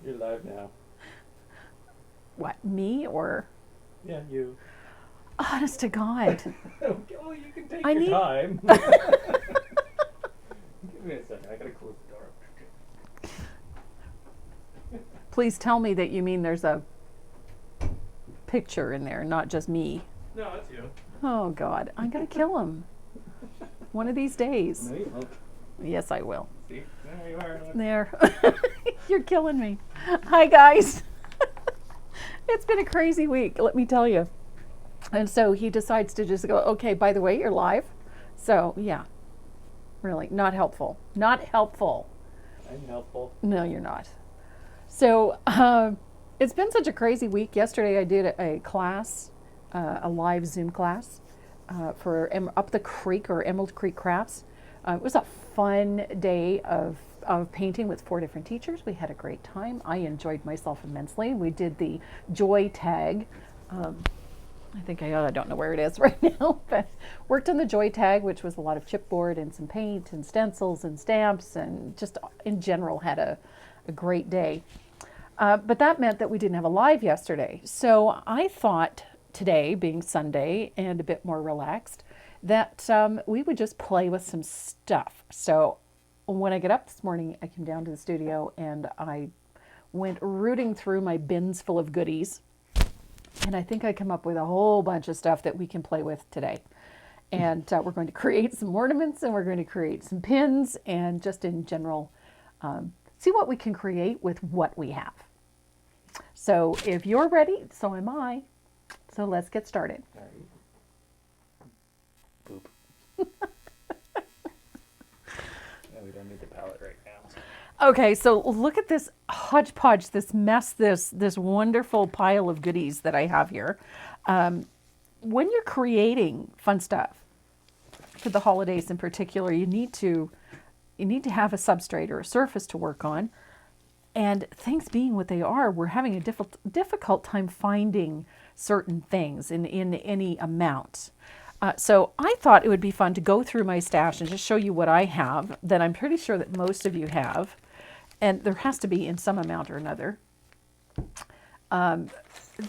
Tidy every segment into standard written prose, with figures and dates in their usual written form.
You're live now. What, me or? Yeah, you. Honest to God. Oh, you can take I your need. time. Give me a second. I gotta close the door. Please tell me that you mean there's a picture in there, not just me. No, that's you. Oh God, I'm gonna kill him one of these days. No, you won't. Yes, I will. See, there you are. Look. There. You're killing me. Hi, guys. It's been a crazy week, let me tell you. And so he decides to just go, okay, by the way, you're live. So, yeah, really, not helpful. Not helpful. I'm helpful. No, you're not. So, it's been such a crazy week. Yesterday, I did a class, a live Zoom class for Up the Creek or Emerald Creek Crafts. It was a fun day of painting with 4 different teachers. We had a great time. I enjoyed myself immensely. We did the joy tag. I think I don't know where it is right now, but worked on the joy tag, which was a lot of chipboard and some paint and stencils and stamps, and just in general had a great day. But that meant that we didn't have a live yesterday. So I thought today, being Sunday and a bit more relaxed, that we would just play with some stuff. So when I get up this morning, I came down to the studio and I went rooting through my bins full of goodies. And I think I come up with a whole bunch of stuff that we can play with today. And we're going to create some ornaments and we're going to create some pins and just in general, see what we can create with what we have. So if you're ready, so am I. So let's get started. All right. Boop. No, we don't need the palette right now. Okay, so look at this hodgepodge, this mess, this wonderful pile of goodies that I have here. When you're creating fun stuff for the holidays in particular, you need to have a substrate or a surface to work on. And things being what they are, we're having a difficult time finding certain things in any amount. So I thought it would be fun to go through my stash and just show you what I have that I'm pretty sure that most of you have. And there has to be in some amount or another.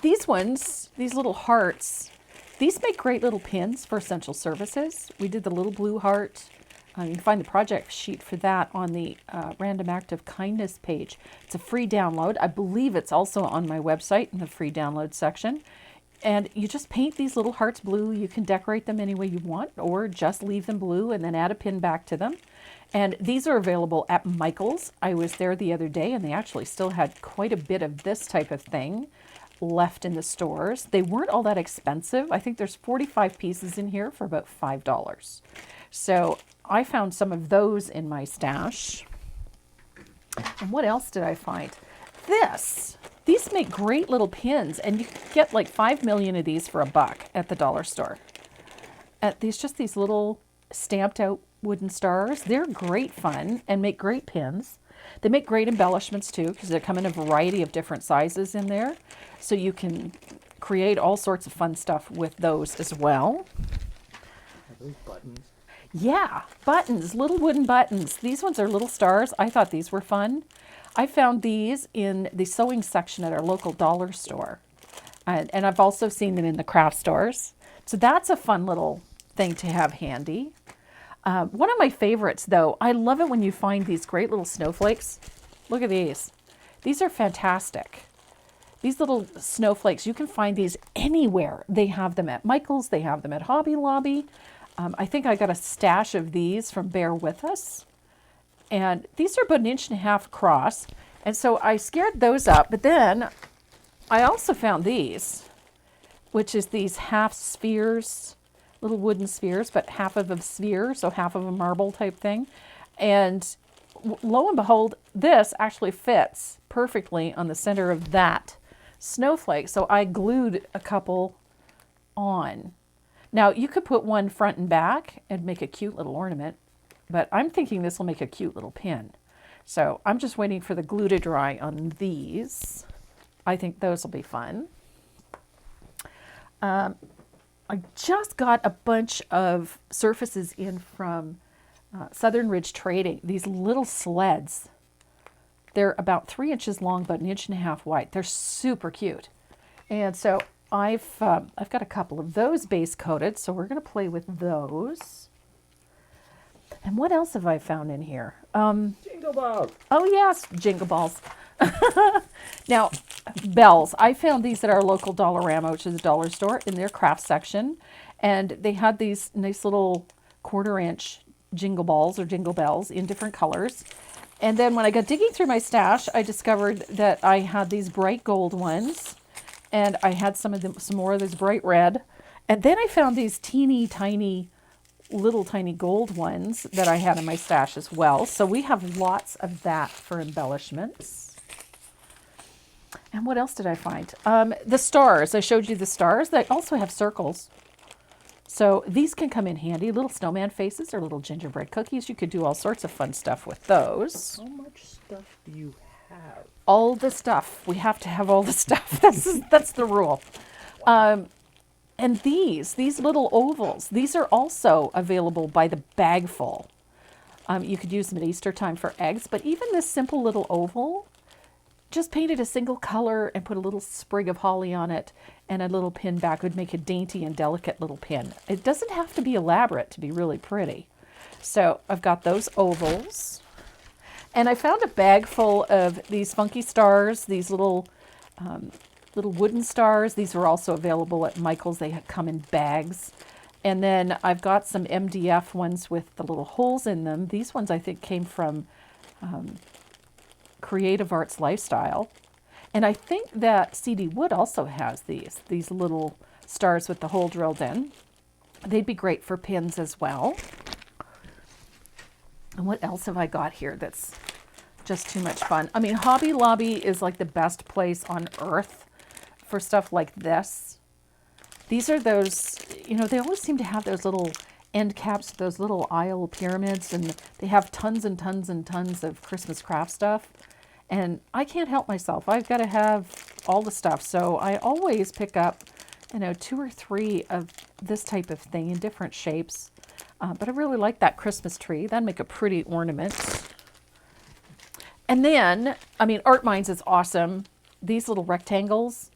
These ones, these little hearts, these make great little pins for essential services. We did the little blue heart. You can find the project sheet for that on the Random Act of Kindness page. It's a free download. I believe it's also on my website in the free download section. And you just paint these little hearts blue. You can decorate them any way you want or just leave them blue and then add a pin back to them. And these are available at Michael's. I was there the other day and they actually still had quite a bit of this type of thing left in the stores. They weren't all that expensive. I think there's 45 pieces in here for about $5. So I found some of those in my stash. And what else did I find? These make great little pins and you can get like 5 million of these for $1 at the dollar store. These little stamped out wooden stars. They're great fun and make great pins. They make great embellishments too because they come in a variety of different sizes in there. So you can create all sorts of fun stuff with those as well. Are those buttons? Yeah, buttons, little wooden buttons. These ones are little stars. I thought these were fun. I found these in the sewing section at our local dollar store. And I've also seen them in the craft stores. So that's a fun little thing to have handy. One of my favorites, though, I love it when you find these great little snowflakes. Look at these. These are fantastic. These little snowflakes, you can find these anywhere. They have them at Michael's. They have them at Hobby Lobby. I think I got a stash of these from Bear With Us. And these are about 1.5 inches across. And so I scared those up. But then I also found these, which is these half spheres, little wooden spheres, but half of a sphere, so half of a marble type thing. And lo and behold, this actually fits perfectly on the center of that snowflake. So I glued a couple on. Now you could put one front and back and make a cute little ornament, but I'm thinking this will make a cute little pin. So I'm just waiting for the glue to dry on these. I think those will be fun. I just got a bunch of surfaces in from Southern Ridge Trading, these little sleds. They're about 3 inches long, but 1.5 inches wide. They're super cute. And so I've got a couple of those base coated, so we're going to play with those. And what else have I found in here? Jingle balls. Oh yes, jingle balls. Now, bells. I found these at our local Dollarama, which is a dollar store, in their craft section. And they had these nice little 1/4-inch jingle balls or jingle bells in different colors. And then when I got digging through my stash, I discovered that I had these bright gold ones. And I had some more of this bright red. And then I found these teeny tiny, little tiny gold ones that I had in my stash as well. So we have lots of that for embellishments. And what else did I find? The stars. I showed you the stars. They also have circles. So these can come in handy. Little snowman faces or little gingerbread cookies. You could do all sorts of fun stuff with those. How much stuff do you have? All the stuff. We have to have all the stuff. That's the rule. And these little ovals, these are also available by the bagful. You could use them at Easter time for eggs, but even this simple little oval, just paint it a single color and put a little sprig of holly on it and a little pin back would make a dainty and delicate little pin. It doesn't have to be elaborate to be really pretty. So I've got those ovals. And I found a bag full of these funky stars, these little wooden stars. These are also available at Michael's. They come in bags. And then I've got some MDF ones with the little holes in them. These ones I think came from Creative Arts Lifestyle. And I think that CD Wood also has these little stars with the hole drilled in. They'd be great for pins as well. And what else have I got here that's just too much fun? I mean, Hobby Lobby is like the best place on earth for stuff like this. These are those, they always seem to have those little end caps, those little aisle pyramids, and they have tons and tons and tons of Christmas craft stuff. And I can't help myself. I've got to have all the stuff. So I always pick up, 2 or 3 of this type of thing in different shapes. But I really like that Christmas tree. That'd make a pretty ornament. And then, Art Minds is awesome. These little rectangles.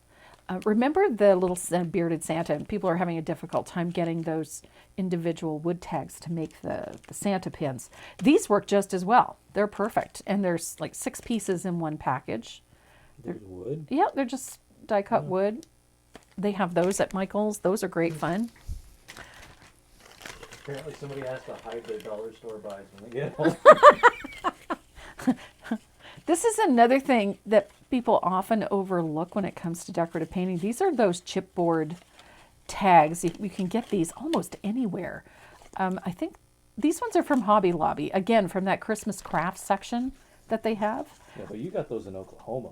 Remember the little bearded Santa? People are having a difficult time getting those individual wood tags to make the Santa pins. These work just as well. They're perfect. And there's like 6 pieces in one package. There's wood? Yeah, they're just die-cut wood. They have those at Michael's. Those are great fun. Apparently somebody has to hide their dollar store buys when they get home. This is another thing that people often overlook when it comes to decorative painting. These are those chipboard tags. You can get these almost anywhere. I think these ones are from Hobby Lobby, again, from that Christmas craft section that they have. Yeah, but you got those in Oklahoma.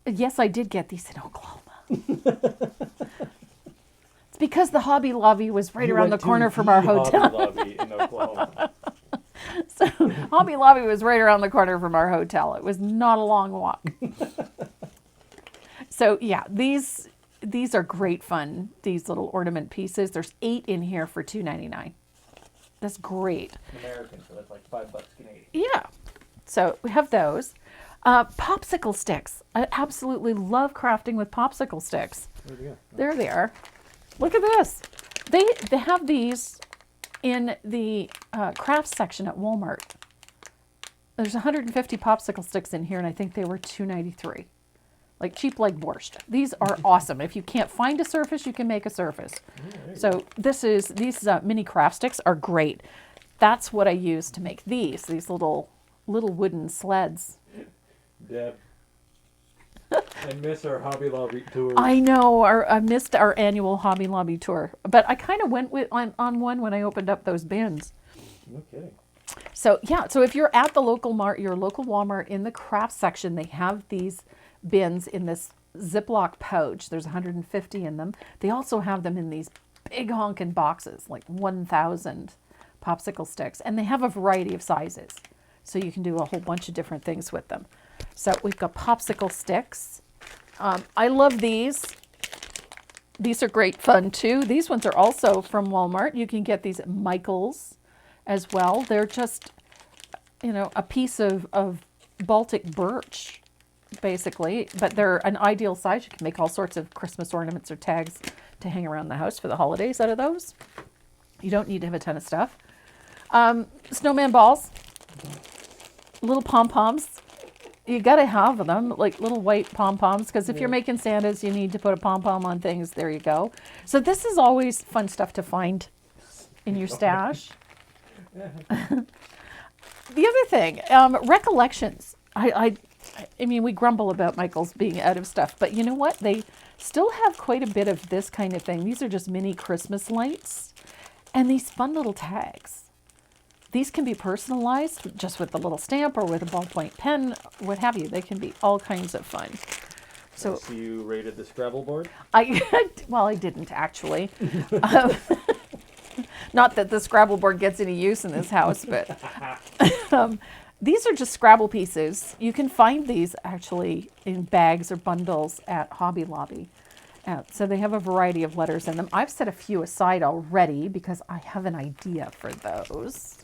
Yes, I did get these in Oklahoma. It's because the Hobby Lobby was right around the corner from our hotel. Hobby Lobby in Oklahoma. So Hobby Lobby was right around the corner from our hotel. It was not a long walk. So yeah, these are great fun, these little ornament pieces. There's 8 in here for $2.99. That's great. American, so that's like $5 Canadian. Yeah. So we have those. Popsicle sticks. I absolutely love crafting with popsicle sticks. Where'd they go? There they are. Look at this. They have these in the crafts section at Walmart. There's 150 popsicle sticks in here, and I think they were $2.93. Like cheap like borscht. These are awesome. If you can't find a surface, you can make a surface. So these mini craft sticks are great. That's what I use to make these little wooden sleds. Deb, I miss our Hobby Lobby tour. I know. I missed our annual Hobby Lobby tour, but I kind of went on one when I opened up those bins. No kidding. So yeah, so if you're at the local your local Walmart in the craft section, they have these bins in this Ziploc pouch. There's 150 in them. They also have them in these big honkin' boxes, like 1,000 popsicle sticks, and they have a variety of sizes. So you can do a whole bunch of different things with them. So we've got popsicle sticks. I love these. These are great fun too. These ones are also from Walmart. You can get these at Michael's as well. They're just, a piece of Baltic birch, basically, but they're an ideal size. You can make all sorts of Christmas ornaments or tags to hang around the house for the holidays out of those. You don't need to have a ton of stuff. Snowman balls, little pom-poms. You gotta have them, like little white pom-poms, because if you're making Santas, you need to put a pom-pom on things. There you go. So this is always fun stuff to find in your stash. The other thing, recollections. I mean, we grumble about Michael's being out of stuff, but you know what? They still have quite a bit of this kind of thing. These are just mini Christmas lights and these fun little tags. These can be personalized just with a little stamp or with a ballpoint pen, what have you. They can be all kinds of fun. So you rated the Scrabble board? Well, I didn't actually. Not that the Scrabble board gets any use in this house, but these are just Scrabble pieces. You can find these actually in bags or bundles at Hobby Lobby. So they have a variety of letters in them. I've set a few aside already because I have an idea for those.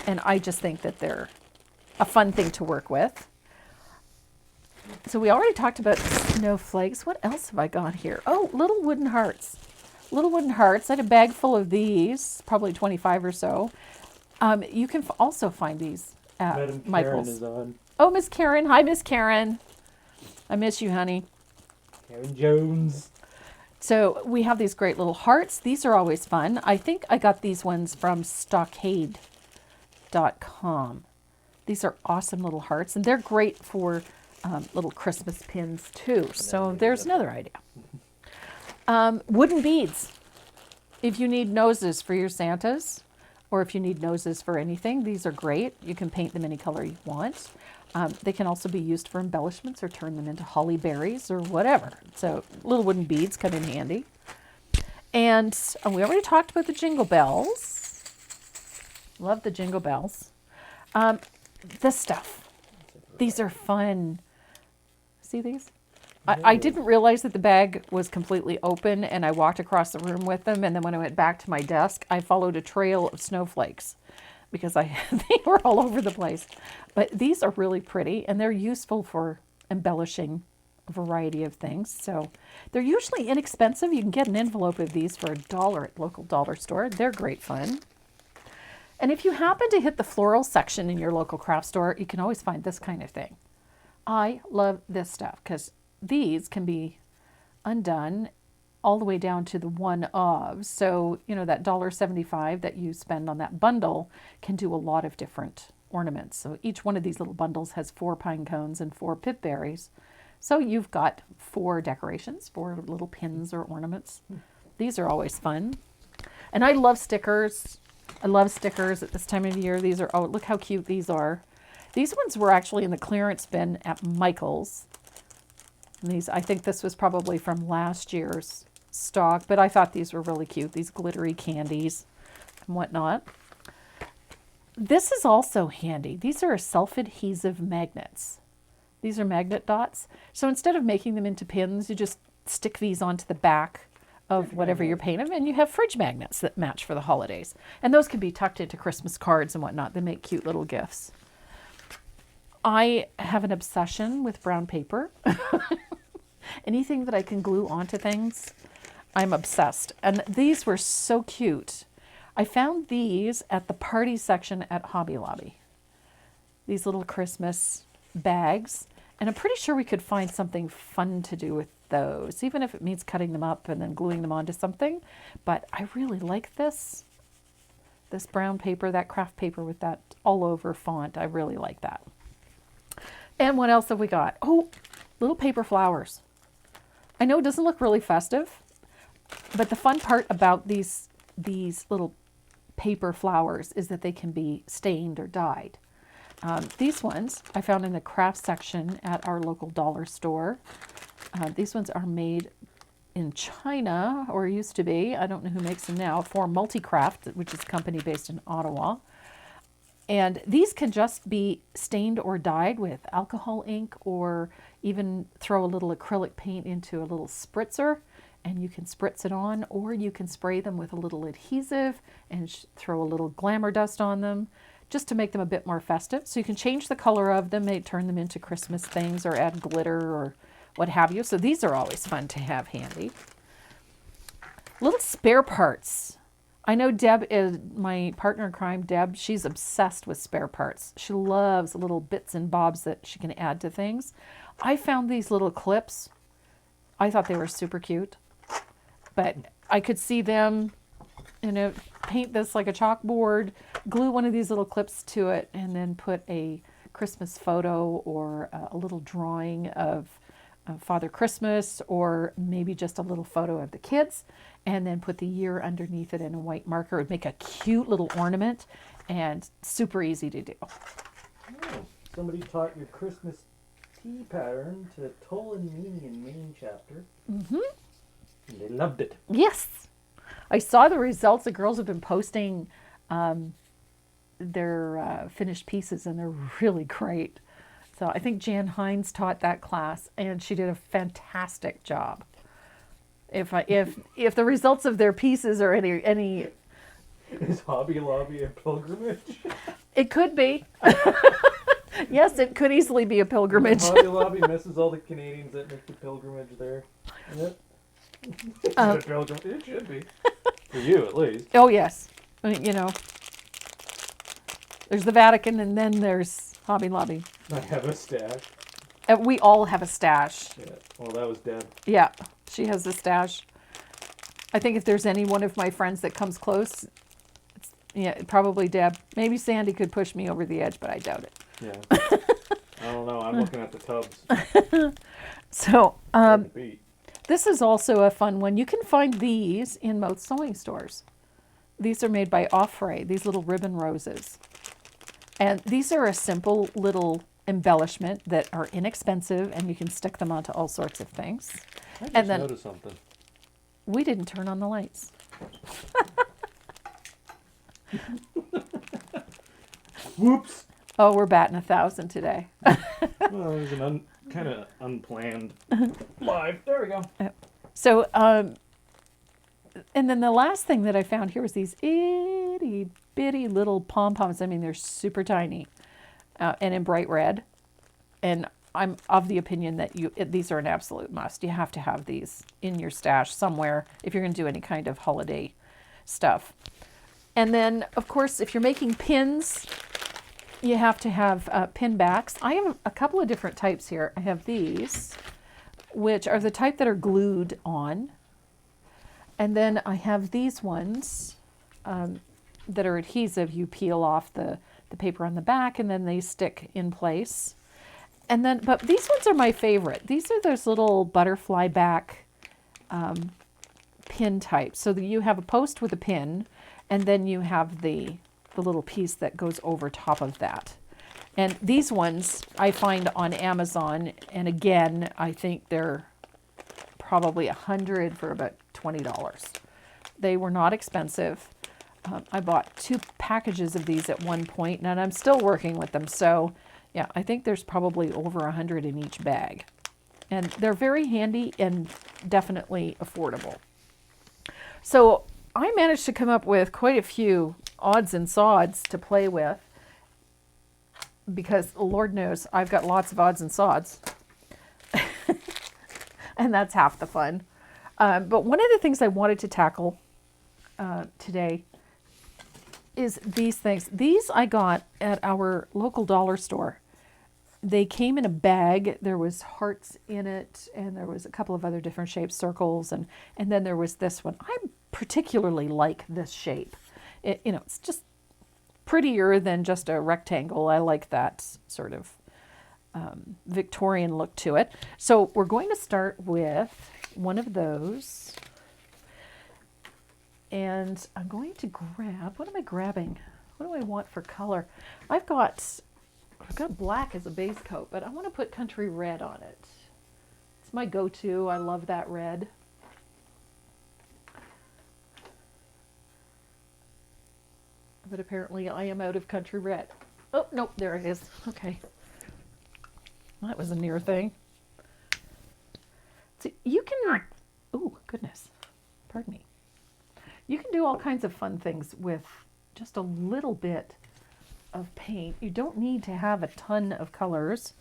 And I just think that they're a fun thing to work with. So we already talked about snowflakes. What else have I got here? Oh, little wooden hearts. Little wooden hearts. I had a bag full of these, probably 25 or so. You can also find these at Madam Michael's. Karen is on. Oh, Miss Karen. Hi, Miss Karen. I miss you, honey. Karen Jones. So we have these great little hearts. These are always fun. I think I got these ones from Stockade.com. These are awesome little hearts, and they're great for little Christmas pins too. So there's another idea. Wooden beads. If you need noses for your Santas, or if you need noses for anything, these are great. You can paint them any color you want. They can also be used for embellishments or turn them into holly berries or whatever. So little wooden beads come in handy. And we already talked about the jingle bells. Love the jingle bells. This stuff. These are fun. See these? I didn't realize that the bag was completely open, and I walked across the room with them, and then when I went back to my desk, I followed a trail of snowflakes because they were all over the place. But these are really pretty, and they're useful for embellishing a variety of things. So they're usually inexpensive. You can get an envelope of these for $1 at local dollar store. They're great fun. And if you happen to hit the floral section in your local craft store, you can always find this kind of thing. I love this stuff because these can be undone all the way down to the one of. So, you know, that $1.75 that you spend on that bundle can do a lot of different ornaments. So each one of these little bundles has 4 pine cones and 4 pip berries. So you've got 4 decorations, 4 little pins or ornaments. These are always fun. And I love stickers. I love stickers at this time of year. These are, oh, look how cute these are. These ones were actually in the clearance bin at Michael's. And these, I think this was probably from last year's stock, but I thought these were really cute, these glittery candies and whatnot. This is also handy. These are self-adhesive magnets. These are magnet dots. So instead of making them into pins, you just stick these onto the back of whatever you're painting, and you have fridge magnets that match for the holidays. And those can be tucked into Christmas cards and whatnot. They make cute little gifts. I have an obsession with brown paper. Anything that I can glue onto things, I'm obsessed. And these were so cute. I found these at the party section at Hobby Lobby. These little Christmas bags. And I'm pretty sure we could find something fun to do with those, even if it means cutting them up and then gluing them onto something. But I really like this brown paper, that craft paper with that all over font. I really like that. And what else have we got? Oh, little paper flowers. I know it doesn't look really festive, but the fun part about these little paper flowers is that they can be stained or dyed. These ones I found in the craft section at our local dollar store. These ones are made in China, or used to be. I don't know who makes them now, for Multicraft, which is a company based in Ottawa. And these can just be stained or dyed with alcohol ink, or even throw a little acrylic paint into a little spritzer and you can spritz it on, or you can spray them with a little adhesive and throw a little glamour dust on them. just to make them a bit more festive. So you can change the color of them, may turn them into Christmas things or add glitter or what have you. So these are always fun to have handy. Little spare parts. I know Deb is my partner in crime, Deb. She's obsessed with spare parts. She loves little bits and bobs that she can add to things. I found these little clips. I thought they were super cute, but I could see them, paint this like a chalkboard, glue one of these little clips to it, and then put a Christmas photo or a little drawing of Father Christmas, or maybe just a little photo of the kids, and then put the year underneath it in a white marker. It would make a cute little ornament and super easy to do. Oh, somebody taught your Christmas tea pattern to Toll and Meany in Maine chapter. Mm-hmm. And they loved it. Yes. I saw the results. The girls have been posting their finished pieces, and they're really great. So I think Jan Hines taught that class, and she did a fantastic job. If the results of their pieces are any Is Hobby Lobby a pilgrimage? It could be. Yes, it could easily be a pilgrimage. Hobby Lobby misses all the Canadians that make the pilgrimage there. Isn't it? A pilgrimage. It should be. For you, at least. Oh, yes. There's the Vatican, and then there's Hobby Lobby. I have a stash. We all have a stash. Yeah. Well, that was Deb. Yeah, she has a stash. I think if there's any one of my friends that comes close, probably Deb. Maybe Sandy could push me over the edge, but I doubt it. Yeah. I don't know. I'm looking at the tubs. So, this is also a fun one. You can find these in most sewing stores. These are made by Offray, these little ribbon roses. And these are a simple little embellishment that are inexpensive, and you can stick them onto all sorts of things. I just noticed something. We didn't turn on the lights. Whoops. Oh, we're batting 1,000 today. Well, it was an kind of unplanned live. There we go. So, and then the last thing that I found here was these itty bitty little pom-poms. I mean, they're super tiny and in bright red. And I'm of the opinion that these are an absolute must. You have to have these in your stash somewhere if you're going to do any kind of holiday stuff. And then, of course, if you're making pins, you have to have pin backs. I have a couple of different types here. I have these, which are the type that are glued on. And then I have these ones that are adhesive. You peel off the paper on the back, and then they stick in place. And then, but these ones are my favorite. These are those little butterfly back pin types. So that you have a post with a pin, and then you have the little piece that goes over top of that. And these ones I find on Amazon, and again, I think they're probably $100 for about $20. They were not expensive. I bought 2 packages of these at one point, and I'm still working with them. So yeah, I think there's probably over 100 in each bag. And they're very handy and definitely affordable. So I managed to come up with quite a few odds and sods to play with, because Lord knows I've got lots of odds and sods. And that's half the fun. But one of the things I wanted to tackle today is these things. These I got at our local dollar store. They came in a bag. There was hearts in it, and there was a couple of other different shapes, circles, and then there was this one. I particularly like this shape. It's just prettier than just a rectangle. I like that sort of Victorian look to it. So we're going to start with one of those. And I'm going to grab, what am I grabbing? What do I want for color? I've got black as a base coat, but I want to put country red on it. It's my go-to. I love that red. But apparently I am out of country red. Oh, nope, there it is. Okay. That was a near thing. So you can, oh, goodness. Pardon me. You can do all kinds of fun things with just a little bit of paint. You don't need to have a ton of colors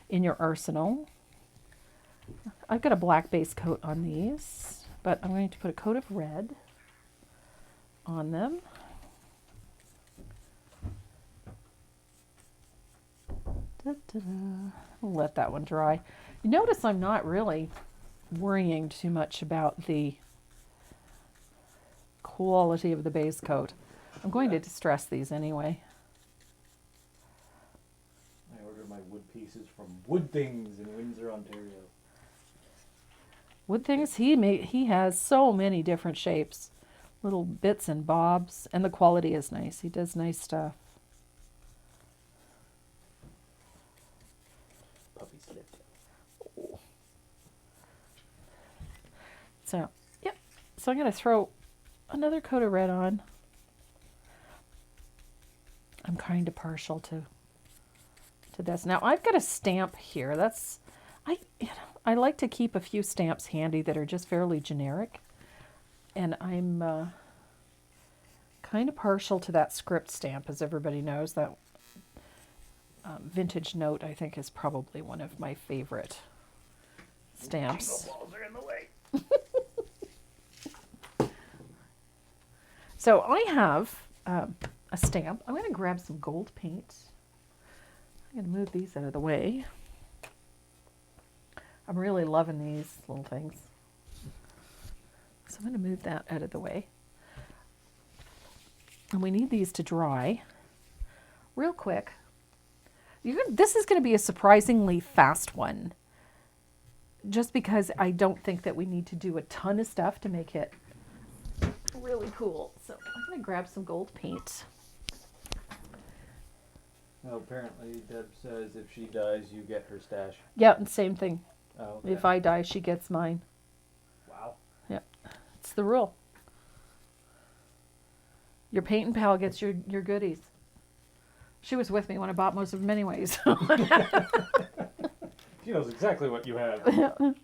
in your arsenal. I've got a black base coat on these, but I'm going to put a coat of red on them. I'll let that one dry. You notice I'm not really worrying too much about the quality of the base coat. I'm going to distress these anyway. I ordered my wood pieces from Wood Things in Windsor, Ontario. Wood Things, he has so many different shapes, little bits and bobs, and the quality is nice. He does nice stuff. Puppy sled. So, yep. So I'm going to throw another coat of red on. I'm kind of partial to this. Now I've got a stamp here. I like to keep a few stamps handy that are just fairly generic, and I'm kind of partial to that script stamp, as everybody knows. That vintage note, I think, is probably one of my favorite stamps. Jingle balls are in the way. So I have a stamp. I'm going to grab some gold paint. I'm going to move these out of the way. I'm really loving these little things. So I'm going to move that out of the way. And we need these to dry real quick. This is going to be a surprisingly fast one, just because I don't think that we need to do a ton of stuff to make it really cool. So I'm going to grab some gold paint. Well, apparently Deb says if she dies, you get her stash. Yeah, and same thing. Oh, okay. If I die, she gets mine. Wow. Yep, it's the rule. Your painting pal gets your goodies. She was with me when I bought most of them anyways. She knows exactly what you have. Oh,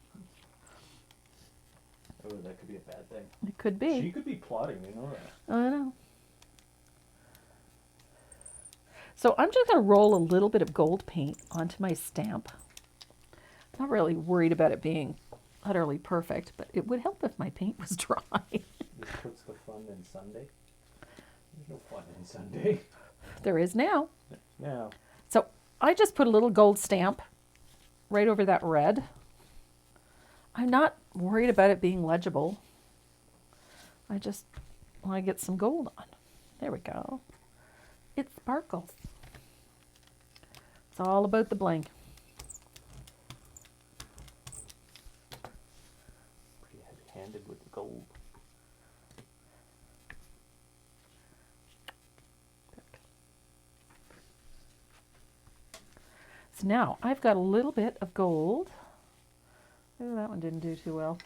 that could be a bad thing. It could be. She could be plotting, you know that. I know. So I'm just going to roll a little bit of gold paint onto my stamp. Not really worried about it being utterly perfect, but it would help if my paint was dry. This puts the fun in Sunday. There's no fun in Sunday. There is now. Now. So I just put a little gold stamp right over that red. I'm not worried about it being legible. I just want to get some gold on. There we go. It sparkles. It's all about the bling. Pretty heavy-handed with the gold. So now I've got a little bit of gold. Oh, that one didn't do too well.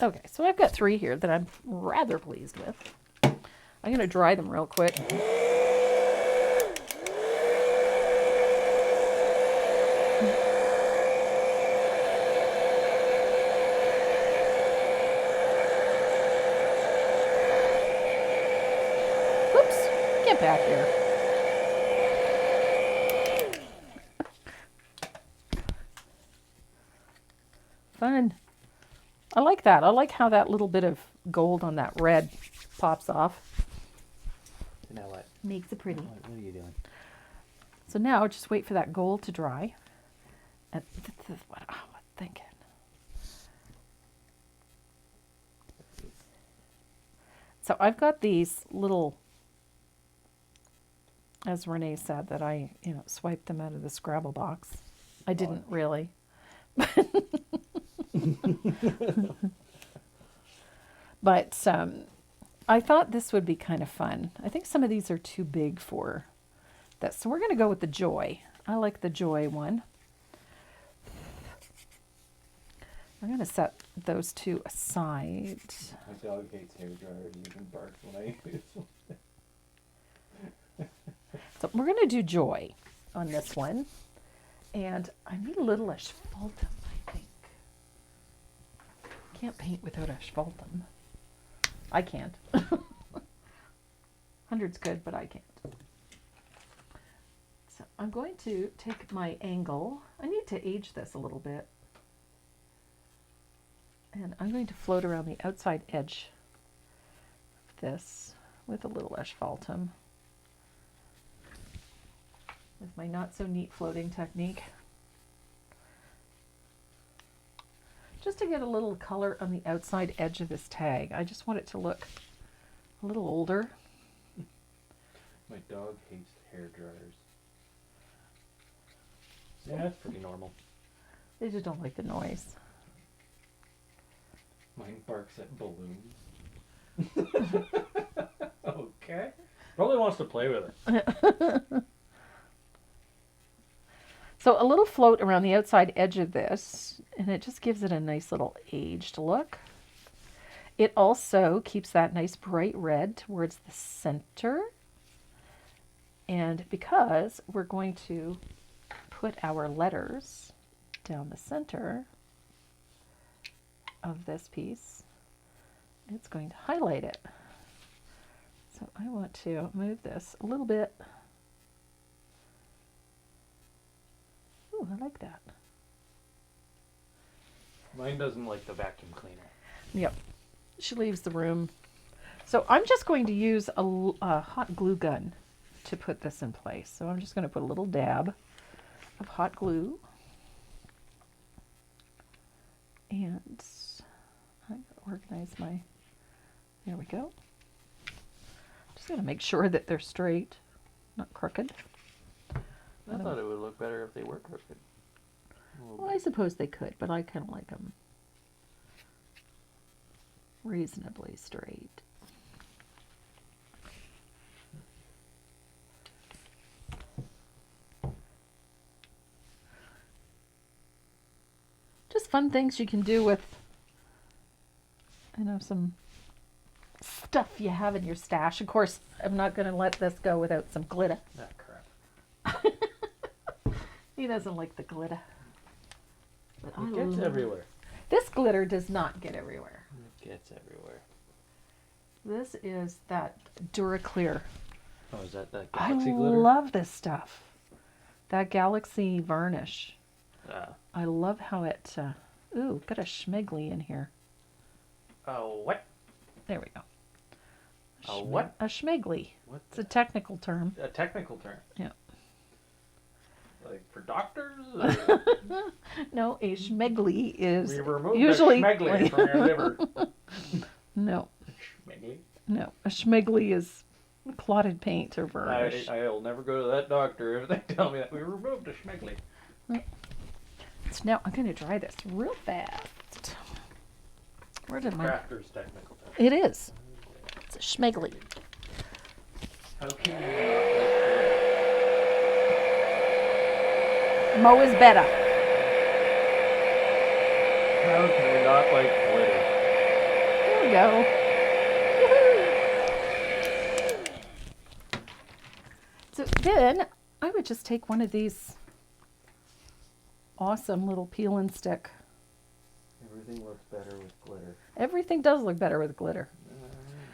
Okay, so I've got 3 here that I'm rather pleased with. I'm going to dry them real quick. Whoops, get back here. Fun. I like that. I like how that little bit of gold on that red pops off. Now what? Makes it pretty. What are you doing? So now just wait for that gold to dry. And this is what I was thinking. So I've got these little, as Renee said, that I, swiped them out of the Scrabble box. I didn't really. But I thought this would be kind of fun. I think some of these are too big for that. So we're going to go with the Joy. I like the Joy one. I'm going to set those 2 aside. My dog hates hairdryer. He even barks when I use one. So we're going to do Joy on this one. And I need a little asphaltum, I think. Can't paint without asphaltum. I can't. 100's good, but I can't. So I'm going to take my angle. I need to age this a little bit. And I'm going to float around the outside edge of this with a little asphaltum with my not so neat floating technique. Just to get a little color on the outside edge of this tag. I just want it to look a little older. My dog hates hair dryers. Yeah, that's pretty normal. They just don't like the noise. Mine barks at balloons. Okay. Probably wants to play with it. So a little float around the outside edge of this, and it just gives it a nice little aged look. It also keeps that nice bright red towards the center. And because we're going to put our letters down the center of this piece, it's going to highlight it. So I want to move this a little bit. Ooh, I like that. Mine doesn't like the vacuum cleaner. Yep. She leaves the room. So I'm just going to use a hot glue gun to put this in place. So I'm just going to put a little dab of hot glue. And I'm going to organize my, there we go. Just going to make sure that they're straight, not crooked. I thought it would look better if they were crooked. Well, I suppose they could, but I kind of like them reasonably straight. Just fun things you can do with, some stuff you have in your stash. Of course, I'm not going to let this go without some glitter. Ah, crap. He doesn't like the glitter. But It gets everywhere. This glitter does not get everywhere. It gets everywhere. This is that Duraclear. Oh, is that I Galaxy glitter? love this stuff. That Galaxy varnish. Ah. I love how it, ooh, got a schmegly in here. Oh, what? There we go. A what? A schmegly. What? It's a technical term. A technical term. Yeah. Like for doctors? No, a schmegly is We removed usually the schmegly from your liver. No, Schmegly? no. A schmegly is clotted paint or varnish. I'll never go to that doctor if they tell me that we removed a schmegly. So now I'm going to dry this real fast. Where did my... Crafter's technical term. It is. It's a schmegly. How can you not like Mo is better. How can we not like glitter? There we go. Woohoo! So then I would just take one of these awesome little peel and stick. Everything looks better with glitter. Everything does look better with glitter.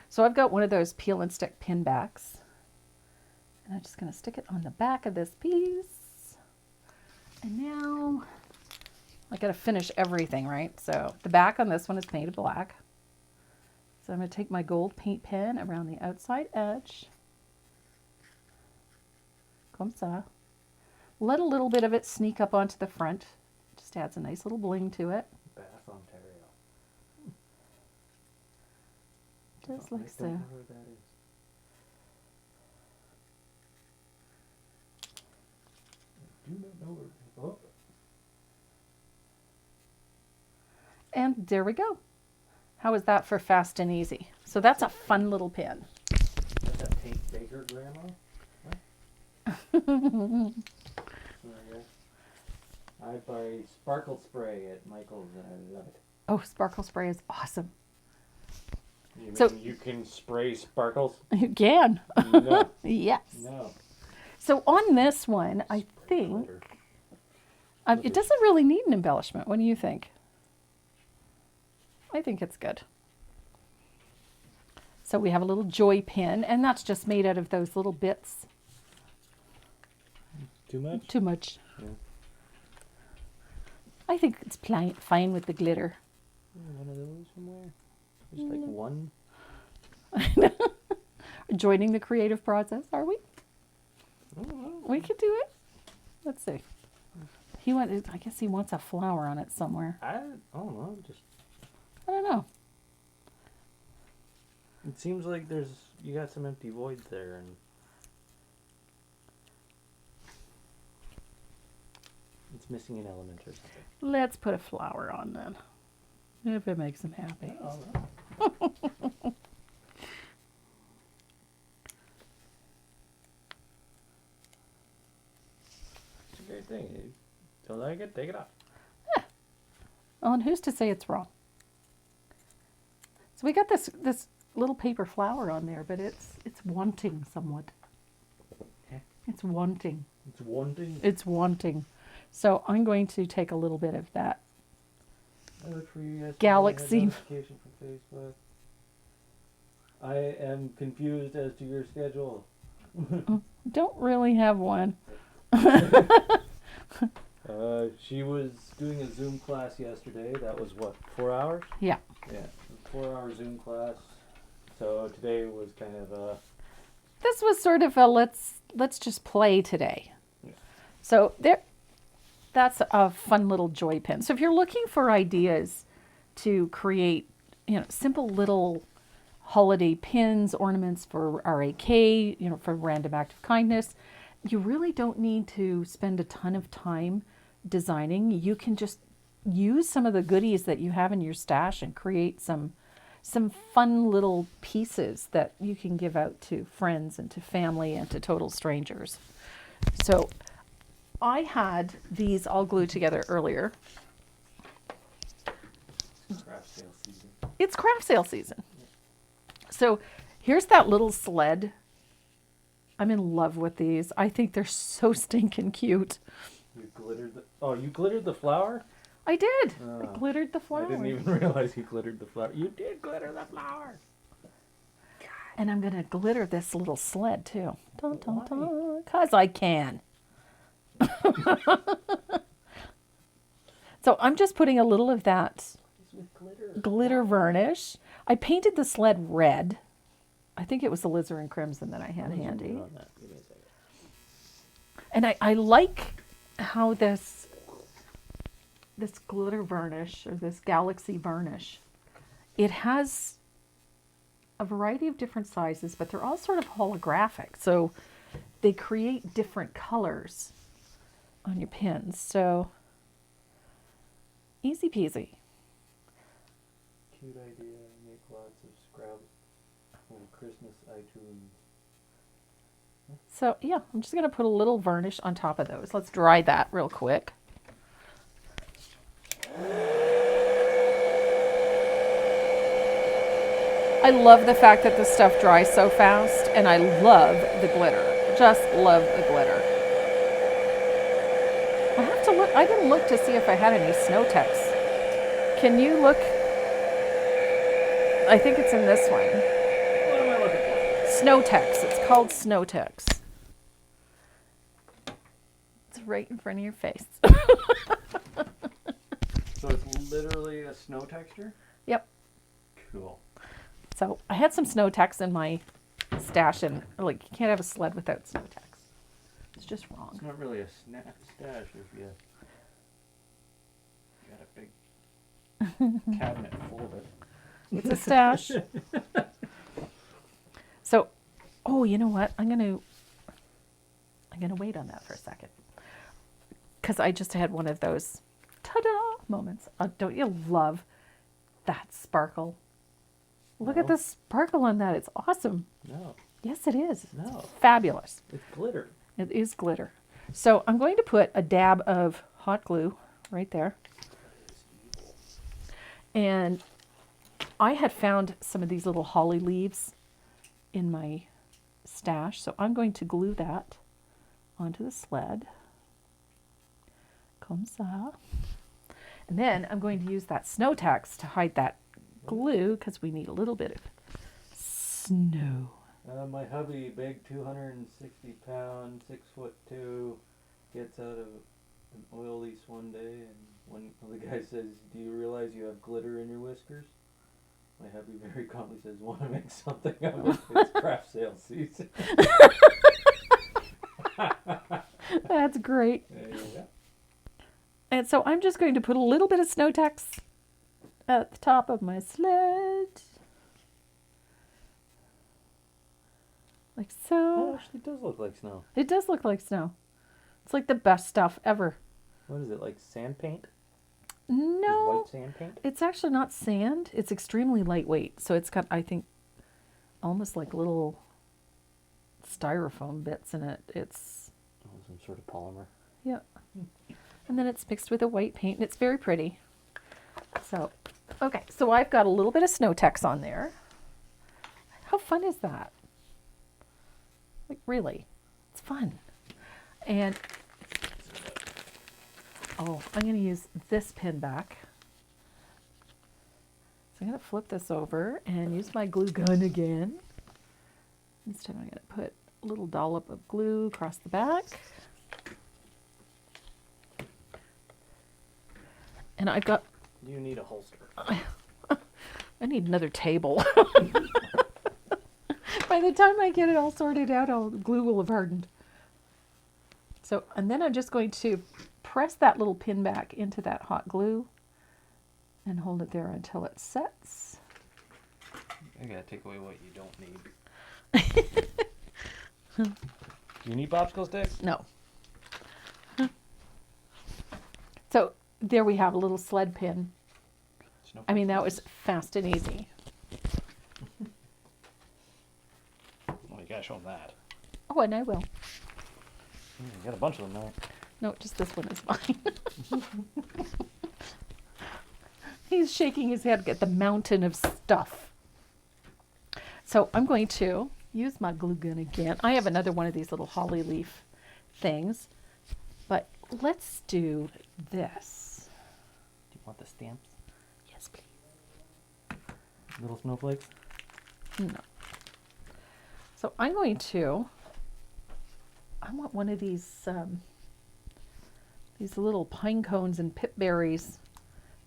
So I've got one of those peel and stick pin backs. And I'm just going to stick it on the back of this piece. And now I got to finish everything, right? So the back on this one is painted black. So I'm going to take my gold paint pen around the outside edge. Comme ça. Let a little bit of it sneak up onto the front. Just adds a nice little bling to it. Bath, Ontario. Just I like don't so. know where that is. I do not know where. Oh. And there we go. How is that for fast and easy? So that's a fun little pin. Is that Tate Baker grandma? I buy sparkle spray at Michael's and I love it. Oh, sparkle spray is awesome. You mean So- you can spray sparkles? You can. No. Yes. No. So on this one, I think Glitter. it doesn't really need an embellishment. What do you think? I think it's good. So we have a little joy pin, and that's just made out of those little bits Too much? Too much. Yeah. I think it's fine with the glitter. One of those somewhere? Just like one? Joining the creative process, are we? I don't know. We could do it. Let's see. I guess he wants a flower on it somewhere. I don't know. I don't know. It seems like you got some empty voids there, and it's missing an element or something. Let's put a flower on then. If it makes him happy. It's a great thing. If you don't like it, take it off. Oh, and who's to say it's wrong? So we got this little paper flower on there, but it's wanting somewhat. Eh? It's wanting. It's wanting. It's wanting. So I'm going to take a little bit of that. I looked for you yesterday. Galaxy. I had notification from Facebook. I am confused as to your schedule. Don't really have one. She was doing a Zoom class yesterday. That was what, 4 hours? Yeah. Yeah, 4-hour Zoom class. So today was kind of This was sort of a let's just play today. Yeah. So that's a fun little joy pin. So if you're looking for ideas to create, simple little holiday pins, ornaments for RAK, for Random Act of Kindness, you really don't need to spend a ton of time designing. You can just use some of the goodies that you have in your stash and create some fun little pieces that you can give out to friends and to family and to total strangers. So I had these all glued together earlier. craft sale season. It's craft sale season. So here's that little sled. I'm in love with these. I think they're so stinking cute. You glittered the flower? I did. Oh. I glittered the flower. I didn't even realize you glittered the flower. You did glitter the flower. And I'm going to glitter this little sled too. Dun, dun, Why? dun, 'cause I can. So I'm just putting a little of that With glitter. glitter varnish. I painted the sled red. I think it was the alizarin crimson that I had handy. On that. Give me a second. And I like how this glitter varnish, or this galaxy varnish, it has a variety of different sizes, but they're all sort of holographic. So they create different colors on your pins. So easy peasy. Cute idea. Make lots of Scrabble and Christmas iTunes. So yeah, I'm just going to put a little varnish on top of those. Let's dry that real quick. I love the fact that this stuff dries so fast, and I love the glitter. Just love the glitter. I have to look. I didn't look to see if I had any snow techs. Can you look? I think it's in this one. What am I looking for? Snow techs. It's called Snow techs. It's right in front of your face. So it's literally a snow texture? Yep. Cool. So I had some snow techs in my stash, and you can't have a sled without snow techs. It's just wrong. It's not really a stash if you got a big cabinet full of it. It's a stash. So, you know what? I'm gonna wait on that for a second, because I just had one of those ta-da moments. Don't you love that sparkle? Look at the sparkle on that. It's awesome. No. Yes, it is. No. Fabulous. It's glitter. It is glitter. So I'm going to put a dab of hot glue right there. And I had found some of these little holly leaves in my stash. So I'm going to glue that onto the sled. Comme ça. And then I'm going to use that snow tax to hide that glue, because we need a little bit of snow. My hubby, big 260 pound, 6'2", gets out of an oil lease one day, and when the guy says, "Do you realize you have glitter in your whiskers?" My hubby very calmly says, "Want to make something of it? It's craft sale season." That's great. There you go. And so I'm just going to put a little bit of snow text at the top of my sled. Like That so. actually does look like snow. It does look like snow. It's like the best stuff ever. What is it, like sand paint? No, White sand paint? it's actually not sand. It's extremely lightweight. So it's got, I think, almost like little styrofoam bits in it. It's, Oh, some sort of polymer. yeah. And then it's mixed with a white paint, and it's very pretty. So, okay, so I've got a little bit of snow text on there. How fun is that? Like, really, it's fun. And, oh, I'm going to use this pin back. So I'm going to flip this over and use my glue gun again. This time I'm going to put a little dollop of glue across the back. And I've got, You need a holster. I need another table. By the time I get it all sorted out, glue will have hardened. So, and then I'm just going to press that little pin back into that hot glue and hold it there until it sets. I gotta take away what you don't need. Do you need popsicle sticks? No. So there we have a little sled pin. I mean, that was fast and easy. Well, you gotta show them that. Oh, and I will. You got a bunch of them now. No, just this one is fine. He's shaking his head at the mountain of stuff. So I'm going to use my glue gun again. I have another one of these little holly leaf things, but let's do this. Do you want the stamps? Yes, please. Little snowflakes? No. So I'm going to, I want one of these little pine cones and pip berries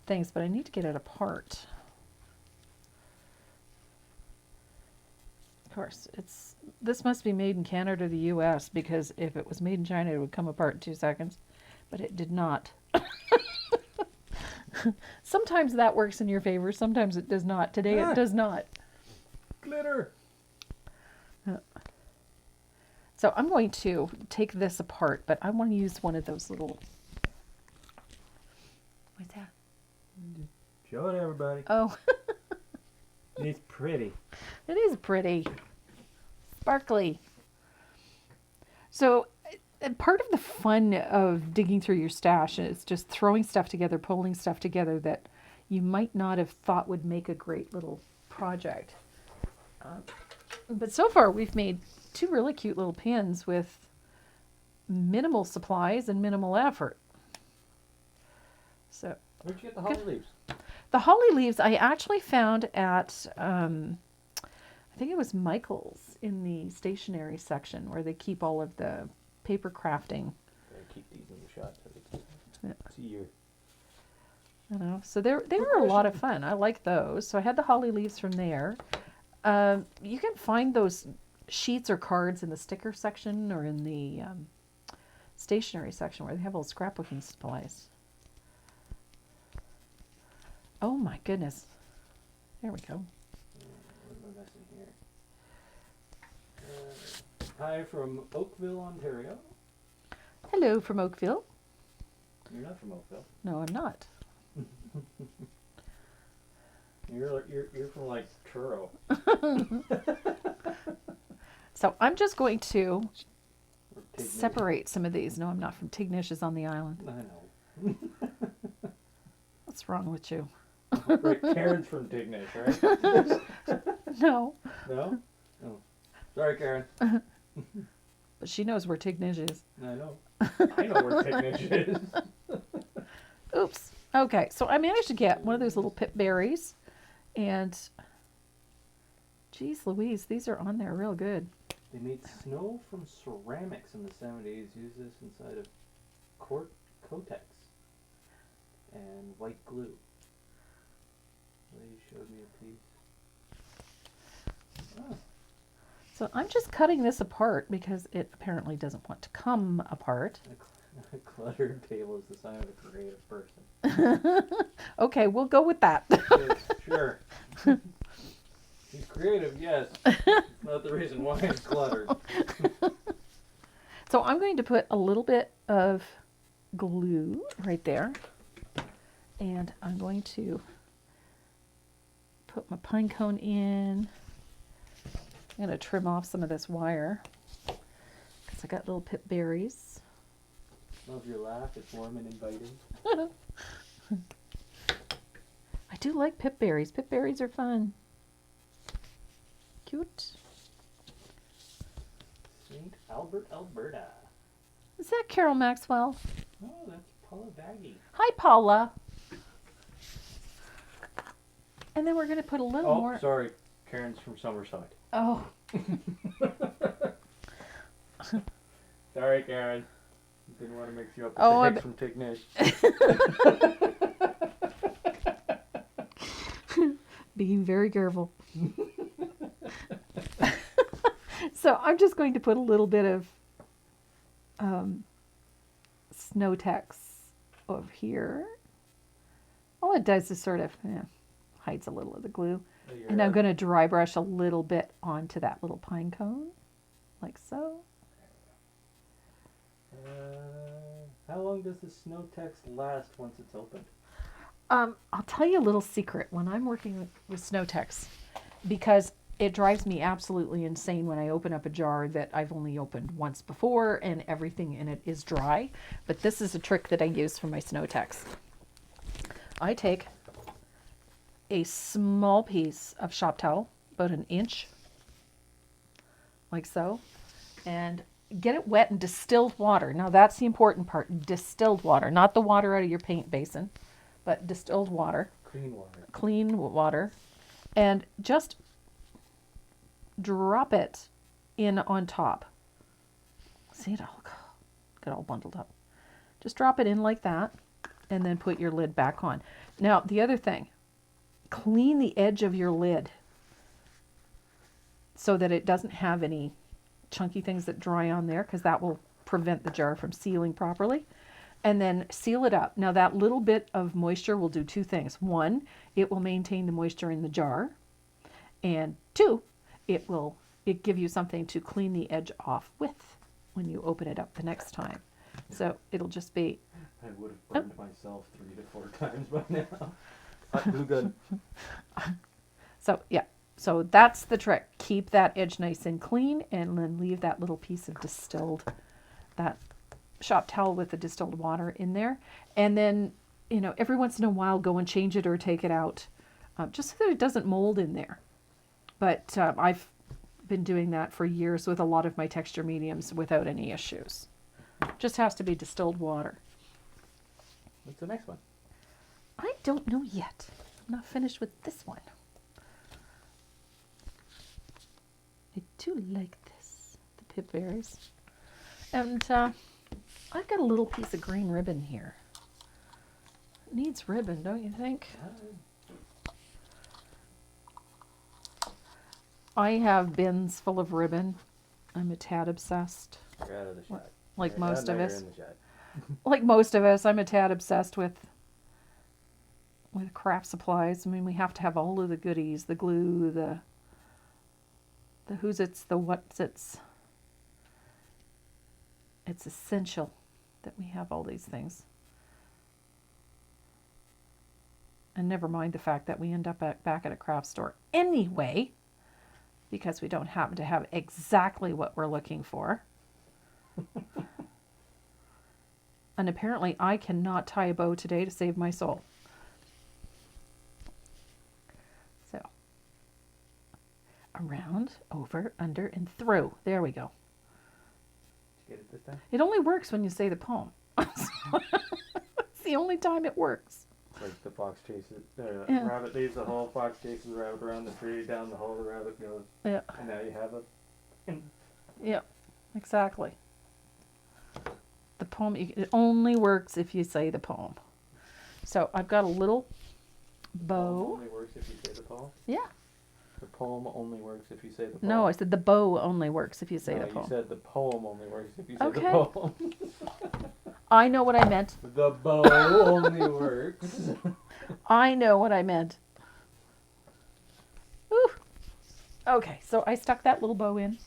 things, but I need to get it apart. Of course, this must be made in Canada or the US, because if it was made in China, it would come apart in 2 seconds, but it did not. Sometimes that works in your favor, sometimes it does not. Today it does not. Glitter! So I'm going to take this apart, but I want to use one of those little, what's that? Show it, everybody. Oh, It's pretty. it is pretty. Sparkly. So part of the fun of digging through your stash is just throwing stuff together, pulling stuff together that you might not have thought would make a great little project. But so far we've made 2 really cute little pins with minimal supplies and minimal effort. So Where'd you get the holly leaves? the holly leaves I actually found at, I think it was Michael's in the stationery section, where they keep all of the paper crafting. Gotta keep these in the shot so Yeah. it's a year. You know, so they were a lot of fun. I like those. So I had the holly leaves from there. You can find those sheets or cards in the sticker section or in the stationery section, where they have all scrapbooking supplies. Oh my goodness. There we go. What am I missing here? Hi from Oakville, Ontario. Hello from Oakville. You're not from Oakville. No, I'm not. You're from like Truro. So I'm just going to Or Tignish. separate some of these. No, I'm not from Tignish is on the island. I know. What's wrong with you? Right, Karen's from Tignish, right? No. No? Oh. Sorry, Karen. But she knows where Tignish is. I know. I know where Tignish is. Oops. Okay, so I managed to get one of those little pip berries. And, geez Louise, these are on there real good. They made snow from ceramics in the 70s. Use this inside of Kotex and white glue. They showed me a piece. Oh. So I'm just cutting this apart because it apparently doesn't want to come apart. A cluttered table is the sign of a creative person. Okay, we'll go with that. Okay, sure. He's creative, yes. It's not the reason why it's cluttered. So I'm going to put a little bit of glue right there. And I'm going to put my pine cone in. I'm going to trim off some of this wire because I got little pip berries. Love your laugh. It's warm and inviting. I do like pip berries. Pip berries are fun. Cute. St. Albert, Alberta. Is that Carol Maxwell? Oh, that's Paula Baggy. Hi, Paula. And then we're going to put a little more. Oh, sorry. Karen's from Summerside. Oh. Sorry, Karen. Didn't want to mix you up with Oh, the Hicks from Tignish. Being very careful. So I'm just going to put a little bit of Snow-Tex over here. All it does is sort of hides a little of the glue. And I'm going to dry brush a little bit onto that little pine cone, like so. How long does the Snow-Tex last once it's opened? I'll tell you a little secret when I'm working with Snow-Tex, because it drives me absolutely insane when I open up a jar that I've only opened once before and everything in it is dry. But this is a trick that I use for my Snow-Tex. I take a small piece of shop towel, about an inch, like so, and get it wet in distilled water. Now that's the important part, distilled water, not the water out of your paint basin, but distilled water. Clean water. Clean water. And just drop it in on top. See it all get all bundled up. Just drop it in like that and then put your lid back on. Now the other thing, clean the edge of your lid so that it doesn't have any chunky things that dry on there, because that will prevent the jar from sealing properly. And then seal it up. Now that little bit of moisture will do two things. One, it will maintain the moisture in the jar. And two, it give you something to clean the edge off with when you open it up the next time. So it'll just be... I would have burned myself 3 to 4 times by now. Hot glue gun. So yeah, so that's the trick. Keep that edge nice and clean, and then leave that little piece of distilled, that shop towel with the distilled water in there. And then, every once in a while go and change it or take it out, just so that it doesn't mold in there. But I've been doing that for years with a lot of my texture mediums without any issues. Just has to be distilled water. What's the next one? I don't know yet. I'm not finished with this one. I do like this, the pip berries. And I've got a little piece of green ribbon here. It needs ribbon, don't you think? I have bins full of ribbon. I'm a tad obsessed. You're out of the shot. Like most of us. In the shot. Like most of us, I'm a tad obsessed with craft supplies. I mean, we have to have all of the goodies, the glue, the who's-its, the what's-its. It's essential that we have all these things. And never mind the fact that we end up back at a craft store anyway, because we don't happen to have exactly what we're looking for. And apparently I cannot tie a bow today to save my soul. So, around, over, under, and through. There we go. Did you get it this time? It only works when you say the poem. It's the only time it works. Like the fox chases, Yeah. rabbit leaves the hole, fox chases the rabbit around the tree, down the hole the rabbit goes. Yeah. And now you have a... Yeah, exactly. The poem, it only works if you say the poem. So I've got a little The poem bow. only works if you say the poem? Yeah. The poem only works if you say the poem? No, I said the bow only works if you say No, the poem. you said the poem only works if you say Okay. the poem. I know what I meant. The bow only works. I know what I meant. Ooh. Okay, so I stuck that little bow in.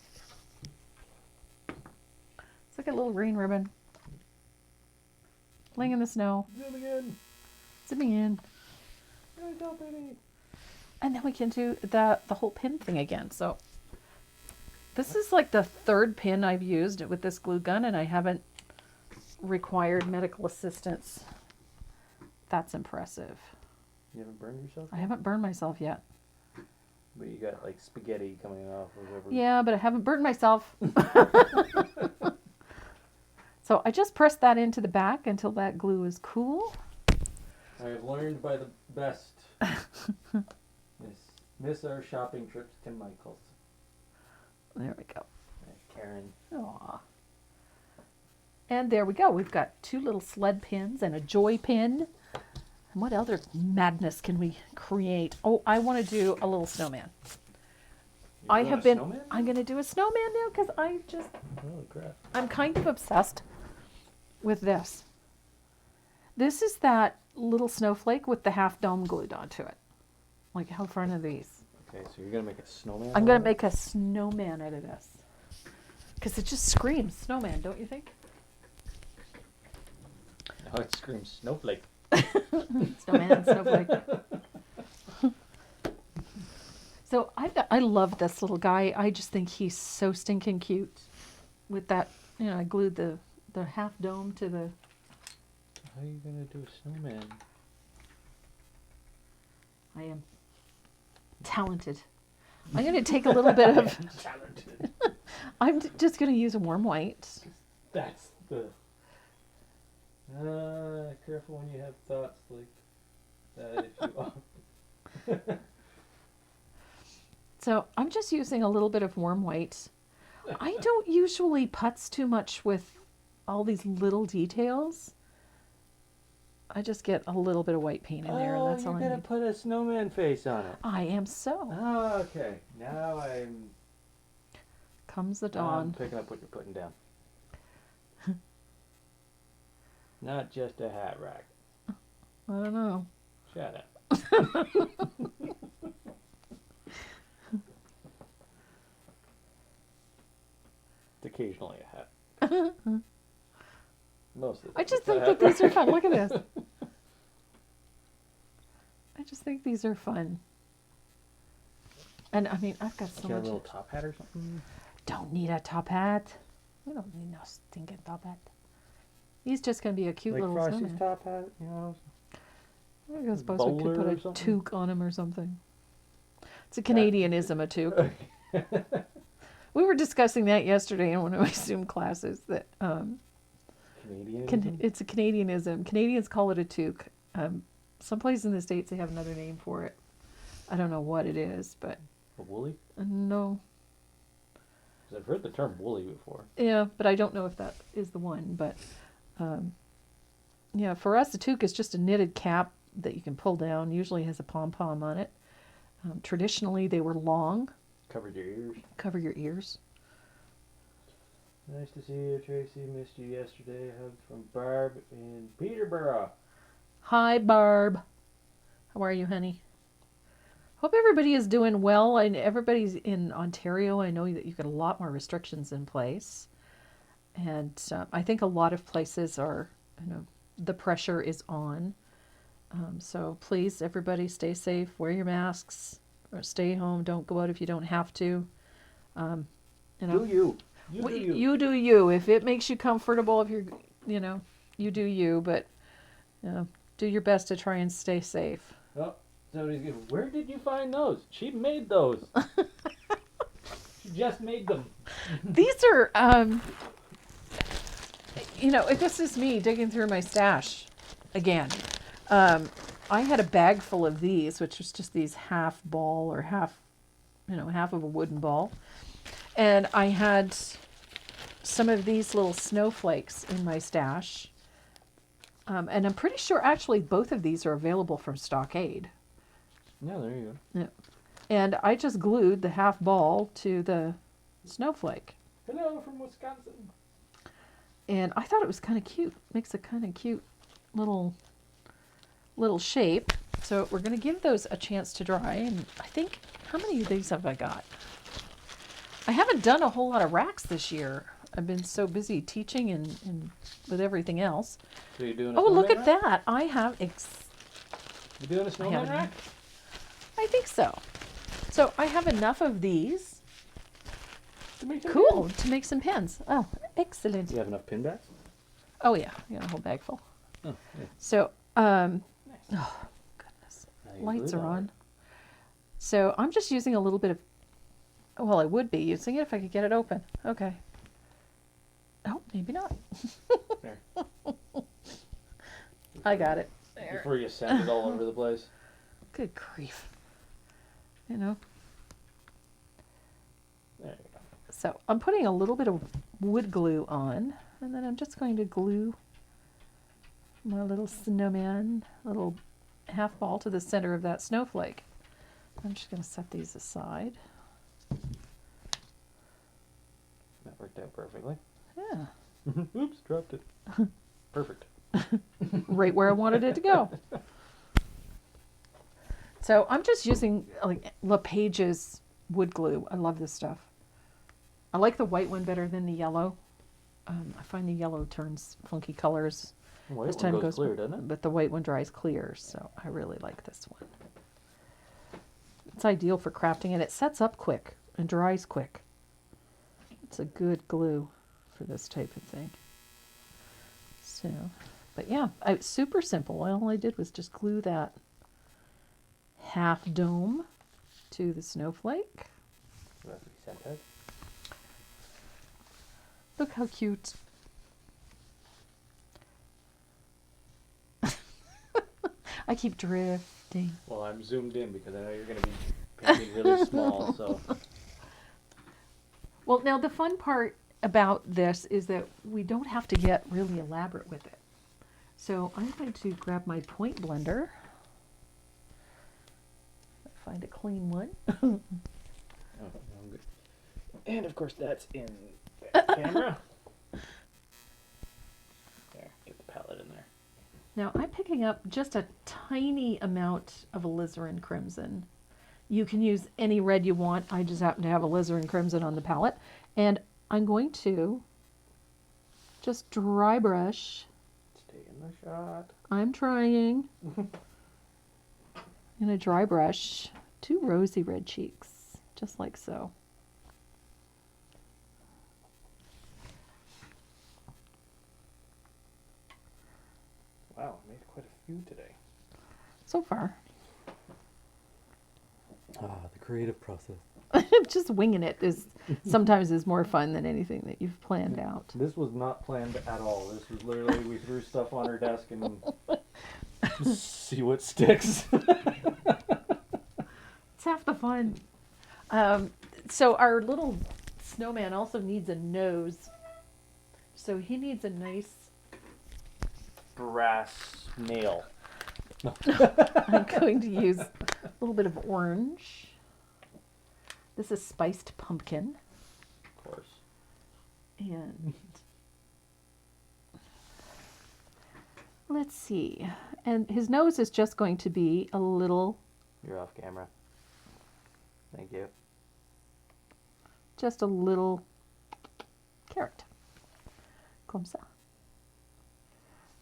It's like a little green ribbon. Laying in the snow. Do it again. Zipping in. Good job, baby. And then we can do the whole pin thing again. So this is like the third pin I've used with this glue gun, and I haven't required medical assistance. That's impressive. You haven't burned yourself? I haven't burned myself yet. But you got like spaghetti coming off or whatever. Yeah, but I haven't burned myself. So I just pressed that into the back until that glue is cool. I have learned by the best. Miss our shopping trips to Michael's. There we go. Karen. Aww. And there we go. We've got two little sled pins and a joy pin. And what other madness can we create? Oh, I want to do a little snowman. You're doing a snowman? I'm going to do a snowman now because Holy crap. I'm kind of obsessed with this. This is that little snowflake with the half dome glued onto it. Like, how fun are these? Okay, so you're going to make a snowman? I'm going to make a snowman out of this. Because it just screams snowman, don't you think? No, it screams snowflake. Snowman, snowflake. So I love this little guy. I just think he's so stinking cute. With that, I glued the half dome to the... How are you going to do a snowman? I am talented. I'm going to take a little bit of... Talented. I'm just going to use a warm white. That's the... careful when you have thoughts like that if you... So I'm just using a little bit of warm white. I don't usually putz too much with all these little details. I just get a little bit of white paint in there, and that's all I you're going need. to put a snowman face on it. I am so. Oh, okay. Now I'm... Comes the I'm dawn. picking up what you're putting down. Not just a hat rack. I don't know. Shut up. It's occasionally a hat. Most of the time I just it's a think hat that these are rack. fun. Look at this. I just think these are fun. And I mean, I've got so Got a much. little top hat or something? Don't need a top hat. We don't need no stinking top hat. He's just going to be a cute Like little Frosty's snowman. top hat, you know? I suppose we could bowler put or a something? toque on him or something. It's a Canadianism, a toque. We were discussing that yesterday in one of my Zoom classes. That Canadian? it's a Canadianism. Canadians call it a toque. Some places in the States they have another name for it. I don't know what it is, but A woolly? no. 'Cause I've heard the term woolly before. Yeah, but I don't know if that is the one. But yeah, for us, a toque is just a knitted cap that you can pull down. Usually has a pom-pom on it. Traditionally, they were long. Covered your ears. Cover your ears. Nice to see you, Tracy. Missed you yesterday. Hugs from Barb in Peterborough. Hi, Barb. How are you, honey? Hope everybody is doing well. And everybody's in Ontario. I know that you've got a lot more restrictions in place. And I think a lot of places are, the pressure is on. So please, everybody, stay safe. Wear your masks. Or stay home. Don't go out if you don't have to. Do you. You do you. You do you. If it makes you comfortable, if you're, you do you. But do your best to try and stay safe. Oh, somebody's going, where did you find those? She made those. She just made them. These are, this is me digging through my stash again. I had a bag full of these, which was just these half ball or half of a wooden ball. And I had some of these little snowflakes in my stash. And I'm pretty sure actually both of these are available from Stockade. Yeah, there you go. Yeah. And I just glued the half ball to the snowflake. Hello from Wisconsin. And I thought it was kind of cute. Makes a kind of cute little shape. So we're going to give those a chance to dry. And I think, how many of these have I got? I haven't done a whole lot of racks this year. I've been so busy teaching and with everything else. So you're doing a Oh, look snowman at rack? that. I have, You doing a snowman rack? I think so. So I have enough of these. To make some Cool, pins? to make some pins. Oh, excellent. Do you have enough pin backs? Oh yeah, I got a whole bag full. Oh, yeah. So, Nice. oh goodness, Now you lights glued are all on. right. So I'm just using a little bit of, well, I would be using it if I could get it open. Okay. Oh, maybe not. There. I got it. There. Before you send it all over the place. Good grief. You know. There you go. So I'm putting a little bit of wood glue on, and then I'm just going to glue my little snowman, little half ball to the center of that snowflake. I'm just going to set these aside. That worked out perfectly. Yeah, Oops, dropped it. Perfect. right where I wanted it to go. So I'm just using like LePage's wood glue. I love this stuff. I like the white one better than the yellow. I find the yellow turns funky colors White as one time goes goes clear, by, doesn't it? but the white one dries clear, so I really like this one. It's ideal for crafting, and it sets up quick and dries quick. It's a good glue for this type of thing. So, but yeah, it's super simple. All I did was just glue that half dome to the snowflake. So that's what he sent out. Look how cute. I keep drifting. Well, I'm zoomed in because I know you're going to be painting really small, so. Well, now the fun part about this is that we don't have to get really elaborate with it. So I'm going to grab my point blender. Find a clean one. Oh, no, I'm good. And of course, that's in that camera. There, get the palette in there. Now I'm picking up just a tiny amount of alizarin crimson. You can use any red you want. I just happen to have alizarin crimson on the palette. And I'm going to just dry brush. It's taking the shot. I'm trying. I'm going to dry brush 2 rosy red cheeks, just like so. Wow, I made quite a few today. So far. Ah, the creative process. Just winging it is sometimes is more fun than anything that you've planned out. This was not planned at all. This was literally, we threw stuff on her desk and see what sticks. It's half the fun. So our little snowman also needs a nose. So he needs a nice... Brass nail. I'm going to use a little bit of orange. This is spiced pumpkin. Of course. And let's see. And his nose is just going to be a little, You're off camera. Thank you. just a little carrot. Comme ça.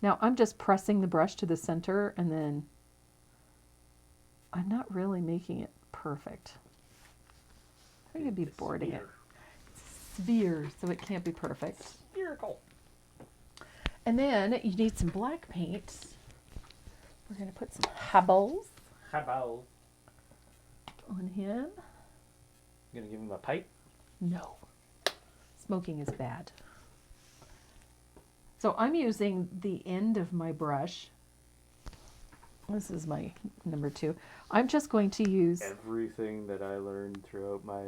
Now I'm just pressing the brush to the center, and then I'm not really making it perfect. I'm going to be boarding it. Sphere, so it can't be perfect. Spherical. And then you need some black paint. We're going to put some hables How about on him. you gonna give him a pipe? No. Smoking is bad. So I'm using the end of my brush. This is my number 2. I'm just going to use... Everything that I learned throughout my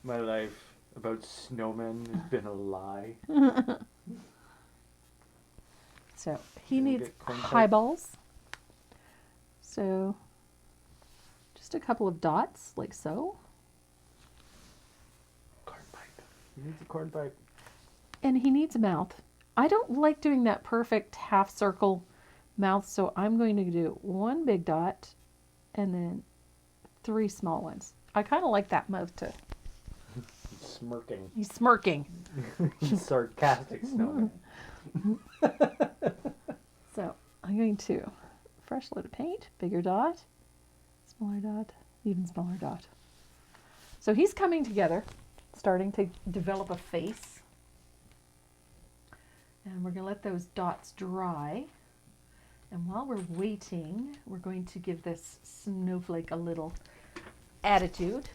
life about snowmen has been a lie. So he Then we'll needs get corn high pipe. balls. So just a couple of dots like so. Corn pipe. He needs a corn pipe. And he needs a mouth. I don't like doing that perfect half circle mouth, so I'm going to do one big dot and then 3 small ones. I kind of like that mouth too. He's smirking. He's smirking. He's sarcastic snowman. So I'm going to fresh load of paint, bigger dot, smaller dot, even smaller dot. So he's coming together, starting to develop a face. And we're going to let those dots dry. And while we're waiting, we're going to give this snowflake a little attitude.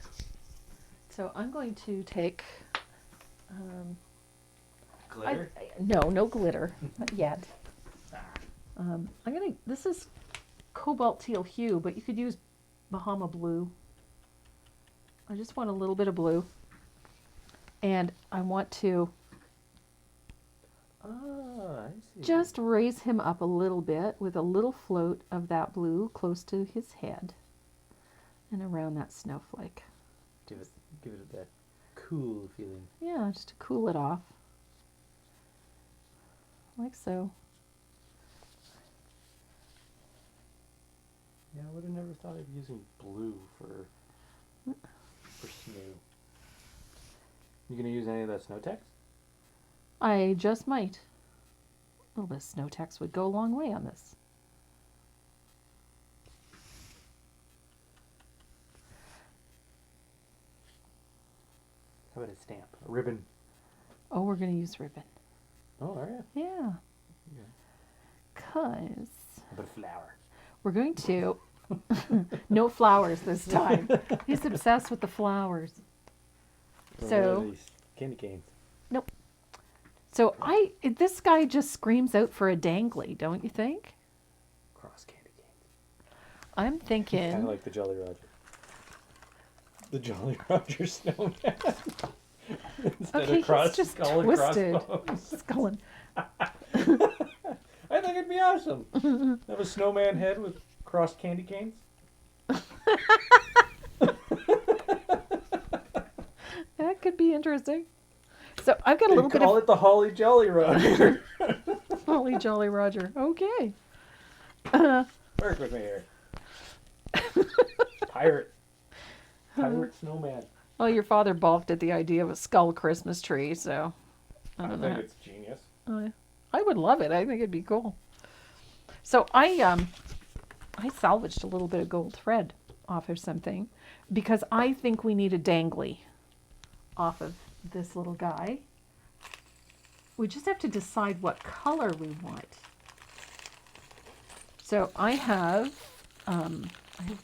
So I'm going to take, Glitter? no glitter, not yet. This is cobalt teal hue, but you could use Bahama blue. I just want a little bit of blue. And I want to I see. just raise him up a little bit with a little float of that blue close to his head and around that snowflake. Give it that cool feeling. Yeah, just to cool it off. Like so. Yeah, I would have never thought of using blue for snow. You gonna use any of that snow text? I just might. A little bit of snow text would go a long way on this. How about a stamp? A ribbon? Oh, we're going to use ribbon. Oh, are you? Yeah. Yeah. Because How about a flower? we're going to... No flowers this time. He's obsessed with the flowers. Or So- what are these candy canes. So this guy just screams out for a dangly, don't you think? Cross candy canes. I'm thinking... Kind of like the Jolly Roger. The Jolly Roger snowman. Instead Okay, of cross he's just skull and twisted. crossbones. Skull and... I think it'd be awesome. Have a snowman head with crossed candy canes. That could be interesting. So I've got a little bit Call of it the Holly Jolly Roger. Holy Jolly Roger. Okay. Work with me here. Pirate snowman. Well, your father balked at the idea of a skull Christmas tree, so I I don't think know. it's genius. I would love it. I think it'd be cool. So I salvaged a little bit of gold thread off of something because I think we need a dangly off of this little guy. We just have to decide what color we want. So I have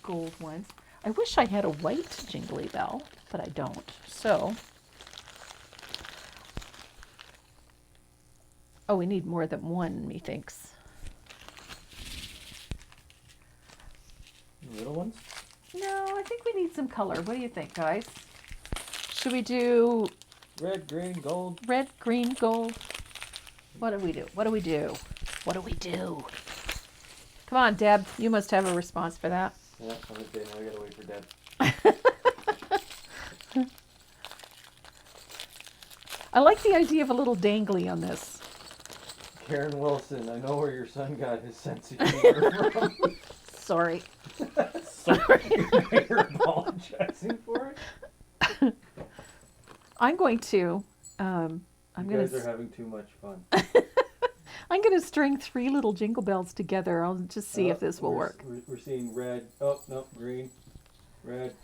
gold ones. I wish I had a white jingly bell, but I don't. So, oh, we need more than one, methinks. Little ones? No, I think we need some color. What do you think, guys? Should we do Red, green, gold. red, green, gold? What do we do? What do we do? What do we do? Come on, Deb. You must have a response for that. Yeah, I'm gonna say now we gotta wait for Deb. I like the idea of a little dangly on this. Karen Wilson, I know where your son got his sense of humor from. Sorry. Sorry. You're apologizing for it? I'm going to, You guys are having too much fun. I'm going to string 3 little jingle bells together. I'll just see if this will work. We're seeing red. Oh, no, green. Red.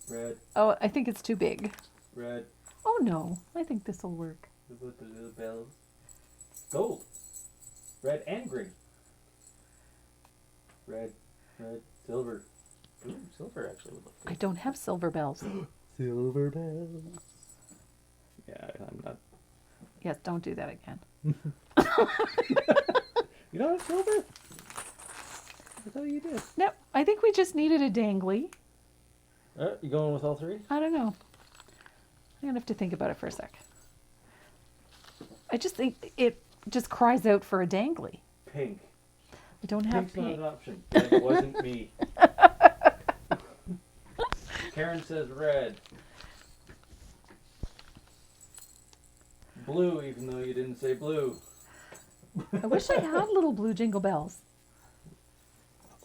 Red. Oh, I think it's too big. Red. Oh no, I think this will work. With the little bells. Gold. Red and green. Red. Red. Silver. Ooh, silver actually would look I good. don't have silver bells. Silver bells. Yeah, I'm not. Yes, don't do that again. You don't have silver? I thought you did. No, I think we just needed a dangly. You going with all 3? I don't know. I'm going to have to think about it for a sec. I just think it just cries out for a dangly. Pink. I don't have Pink's not pink. an option. That wasn't me. Karen says red. Blue, even though you didn't say blue. I wish I had little blue jingle bells.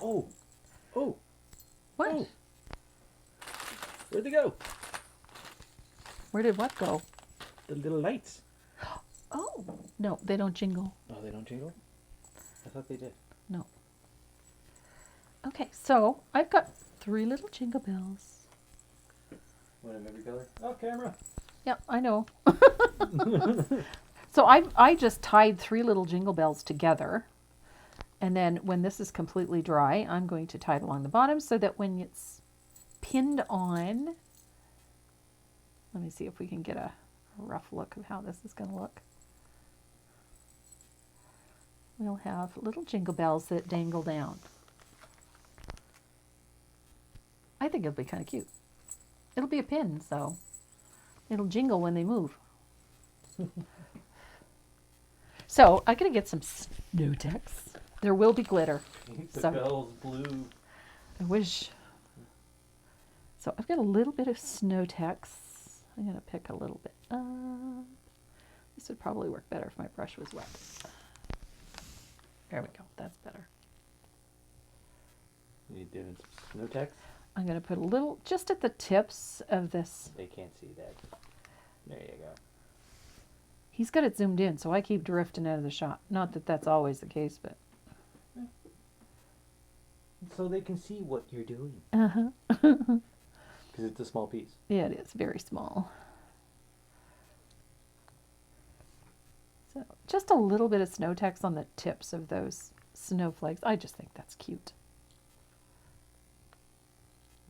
Oh. Oh. What? Oh. Where'd they go? Where did what go? The little lights. Oh, no, they don't jingle. Oh, they don't jingle? I thought they did. No. Okay, so I've got 3 little jingle bells. One of every color. Oh, camera. Yep, I know. So I just tied 3 little jingle bells together. And then when this is completely dry, I'm going to tie it along the bottom so that when it's pinned on, let me see if we can get a rough look of how this is going to look. We'll have little jingle bells that dangle down. I think it'll be kind of cute. It'll be a pin, so it'll jingle when they move. So I'm going to get some Snowtex. There will be glitter. Paint the So- bells blue. I wish. So I've got a little bit of Snowtex. I'm going to pick a little bit up. This would probably work better if my brush was wet. There we go. That's better. You doing some Snowtex? I'm going to put a little just at the tips of this. They can't see that. There you go. He's got it zoomed in, so I keep drifting out of the shot. Not that that's always the case, but. So they can see what you're doing. Uh-huh. Because it's a small piece. Yeah, it is very small. So just a little bit of Snowtex on the tips of those snowflakes. I just think that's cute.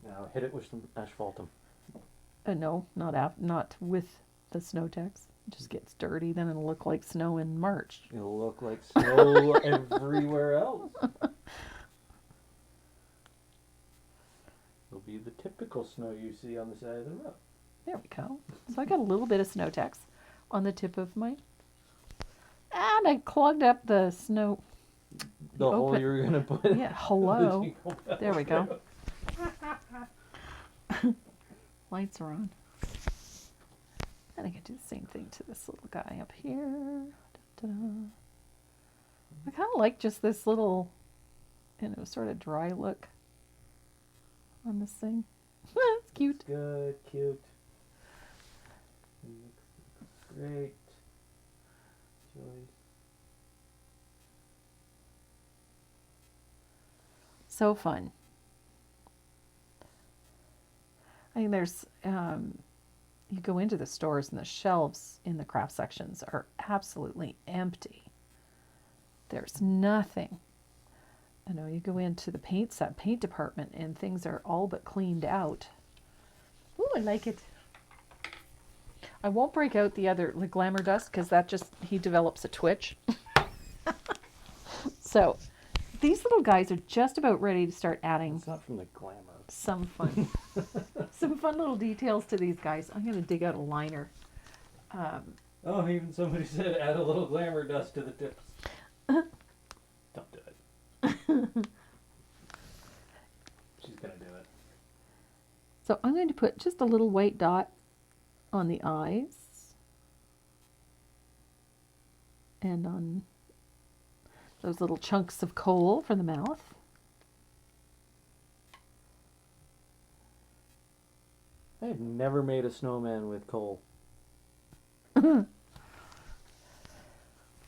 Now hit it with some asphaltum. No, not with the Snowtex. It just gets dirty, then it'll look like snow in March. It'll look like snow everywhere else. It'll be the typical snow you see on the side of the road. There we go. So I got a little bit of Snowtex on the tip of my... And I clogged up the snow. The hole open- you were going to put. Yeah, hello. the jingle bells There we go. through. Lights are on. And I can do the same thing to this little guy up here. Da-da-da. I kind of like just this little, sort of dry look on this thing. It's cute. Good, cute. Looks great. Joyce. So fun. I mean, there's, you go into the stores and the shelves in the craft sections are absolutely empty. There's nothing. I know you go into the paint department and things are all but cleaned out. Ooh, I like it. I won't break out the glamour dust because that just, he develops a twitch. So these little guys are just about ready to start adding It's not from the glamour. some fun little details to these guys. I'm going to dig out a liner. Oh, even somebody said add a little glamour dust to the tips. Don't do it. She's gonna do it. So I'm going to put just a little white dot on the eyes and on those little chunks of coal for the mouth. I have never made a snowman with coal.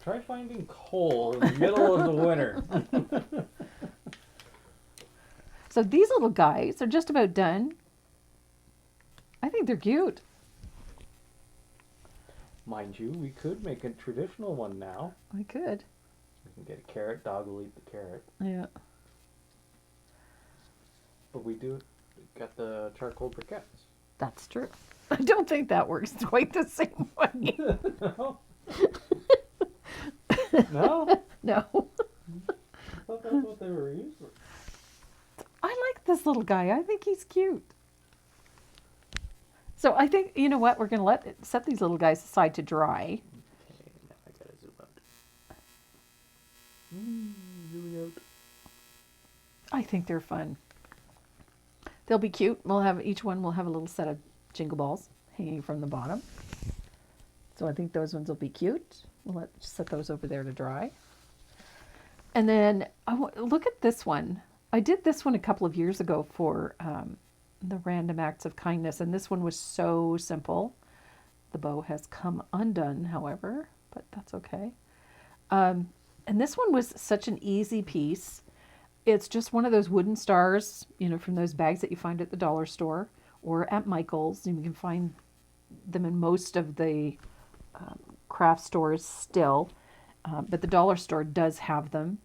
Try finding coal in the middle of the winter. So these little guys are just about done. I think they're cute. Mind you, we could make a traditional one now. I could. We can get a carrot, dog will eat the carrot. Yeah. But we got the charcoal briquettes. That's true. I don't think that works quite the same way. No? No? No. I thought that's what they were used for. I like this little guy. I think he's cute. So I think, you know what, we're going to set these little guys aside to dry. Okay, now I gotta zoom out. Zooming out. I think they're fun. They'll be cute. Each one will have a little set of jingle balls hanging from the bottom. So I think those ones will be cute. We'll set those over there to dry. And then look at this one. I did this one a couple of years ago for the Random Acts of Kindness, and this one was so simple. The bow has come undone, however, but that's okay. And this one was such an easy piece. It's just one of those wooden stars, from those bags that you find at the dollar store or at Michael's. And you can find them in most of the craft stores still, but the dollar store does have them.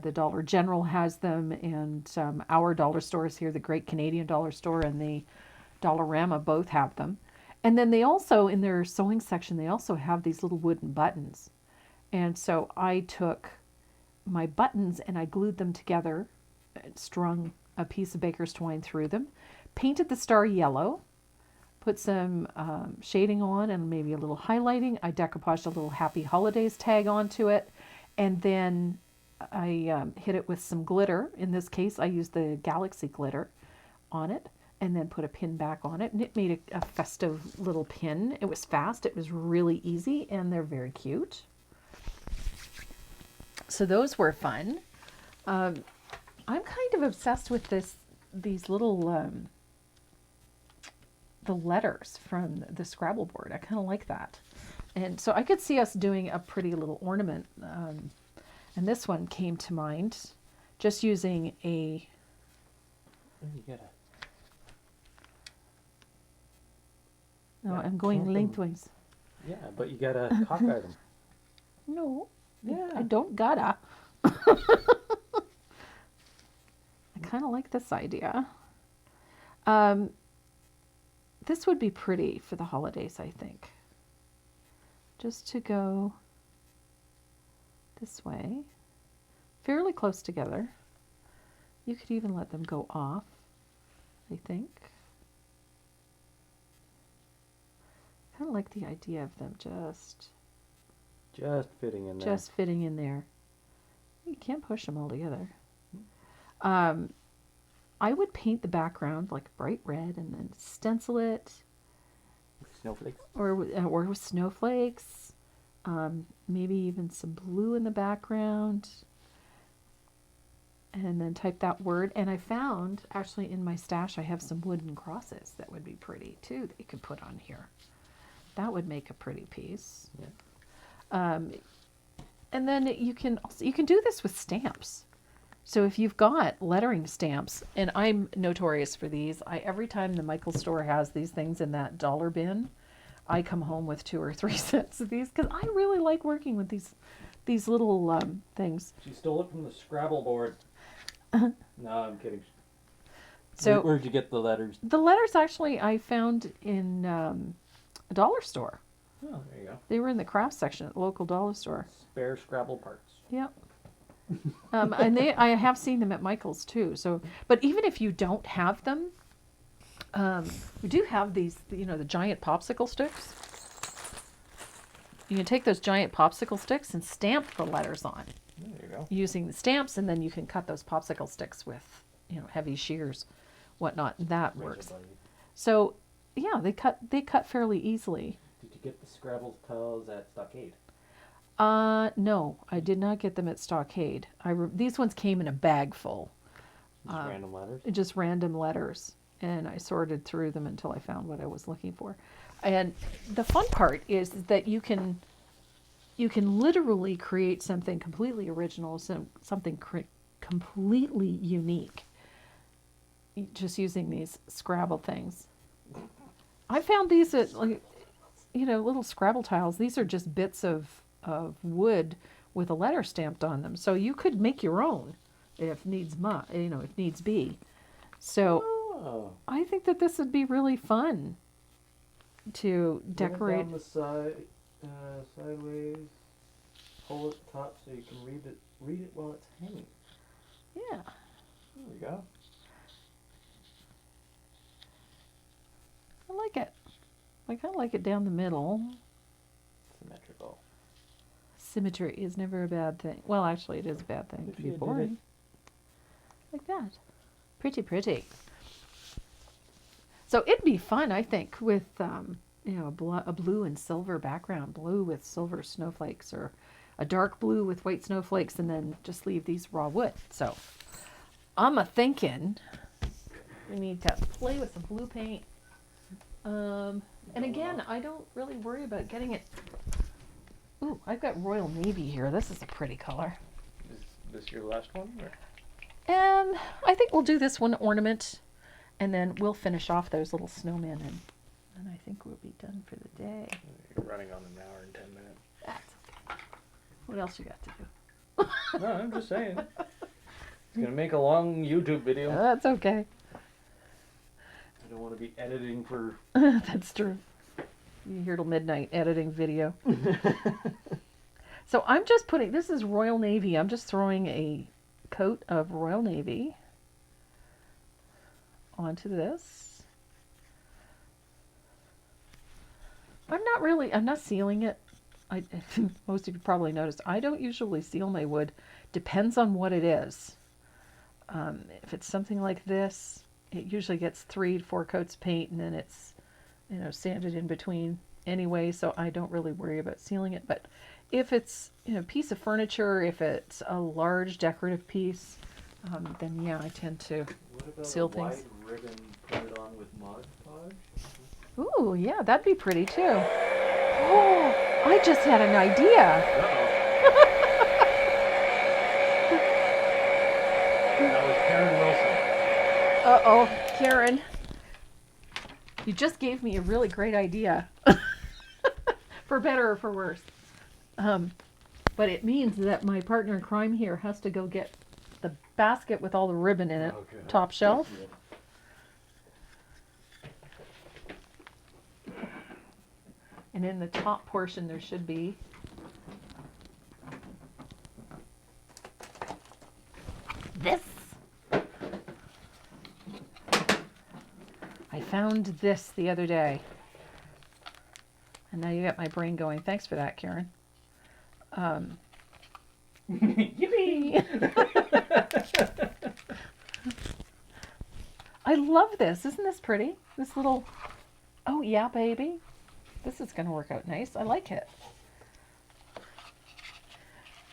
The Dollar General has them, and our dollar stores here, the Great Canadian Dollar Store and the Dollarama, both have them. And then they also, in their sewing section, they also have these little wooden buttons. And so I took my buttons and I glued them together, strung a piece of baker's twine through them, painted the star yellow, put some shading on and maybe a little highlighting. I decoupaged a little Happy Holidays tag onto it, and then I hit it with some glitter. In this case, I used the Galaxy glitter on it, and then put a pin back on it, and it made a festive little pin. It was fast, it was really easy, and they're very cute. So those were fun. I'm kind of obsessed with these little the letters from the Scrabble board. I kind of like that, and so I could see us doing a pretty little ornament. And this one came to mind, just using a. You gotta. No, I'm going lengthways. Yeah, but you gotta cockeye them. No, Yeah. I don't gotta. I kind of like this idea. This would be pretty for the holidays, I think. Just to go this way, fairly close together. You could even let them go off, I think. Kind of like the idea of them just fitting in there. Just fitting in there. You can't push them all together. I would paint the background like bright red and then stencil it. With snowflakes. Or with snowflakes. Maybe even some blue in the background. And then type that word. And I found, actually in my stash, I have some wooden crosses that would be pretty too that you could put on here. That would make a pretty piece. Yeah. And then you can do this with stamps. So if you've got lettering stamps, and I'm notorious for these, every time the Michael's store has these things in that dollar bin, I come home with 2 or 3 sets of these because I really like working with these little things. She stole it from the Scrabble board. No, I'm kidding. So where'd you get the letters? The letters actually I found in a dollar store. Oh, there you go. They were in the craft section at the local dollar store. Spare Scrabble parts. Yep. And I have seen them at Michael's too. So, but even if you don't have them, we do have these, the giant popsicle sticks. You can take those giant popsicle sticks and stamp the letters on. There you go. Using the stamps, and then you can cut those popsicle sticks with, heavy shears, whatnot. And that works. So, yeah, they cut fairly easily. Did you get the Scrabble tiles at Stockade? No, I did not get them at Stockade. These ones came in a bag full. Just random letters? Just random letters. And I sorted through them until I found what I was looking for. And the fun part is that you can literally create something completely original, something completely unique, just using these Scrabble things. I found these at, little Scrabble tiles. These are just bits of wood with a letter stamped on them. So you could make your own if needs be. So I think that this would be really fun to decorate. Down the side, sideways, pull at the top so you can read it while it's hanging. Yeah. There we go. I like it. I kind of like it down the middle. Symmetrical. Symmetry is never a bad thing. Well, actually, it is a bad thing. It can be boring. Like that. Pretty, pretty. So it'd be fun, I think, with a blue and silver background, blue with silver snowflakes, or a dark blue with white snowflakes, and then just leave these raw wood. So I'm a thinking we need to play with some blue paint. And again, I don't really worry about getting it. Ooh, I've got Royal Navy here. This is a pretty color. Is this your last one? Or? I think we'll do this one ornament, and then we'll finish off those little snowmen, and I think we'll be done for the day. You're running on an hour and 10 minutes. That's okay. What else you got to do? No, I'm just saying. It's going to make a long YouTube video. That's okay. I don't want to be editing for... That's true. You're here till midnight editing video. So I'm just putting, this is Royal Navy. I'm just throwing a coat of Royal Navy onto this. I'm not sealing it. Most of you probably noticed, I don't usually seal my wood. Depends on what it is. If it's something like this, it usually gets 3 to 4 coats of paint, and then it's, sanded in between anyway, so I don't really worry about sealing it. But if it's, a piece of furniture, if it's a large decorative piece, then yeah, I tend to seal things. What about a wide ribbon put it on with Mod Podge? Ooh, yeah, that'd be pretty too. Oh, I just had an idea. That was Karen Wilson. Uh-oh, Karen. You just gave me a really great idea. For better or for worse. But it means that my partner in crime here has to go get the basket with all the ribbon in it, Okay. top shelf. And in the top portion there should be this. I found this the other day. And now you got my brain going. Thanks for that, Karen. Yippee! I love this. Isn't this pretty? This little, oh yeah, baby. This is going to work out nice. I like it.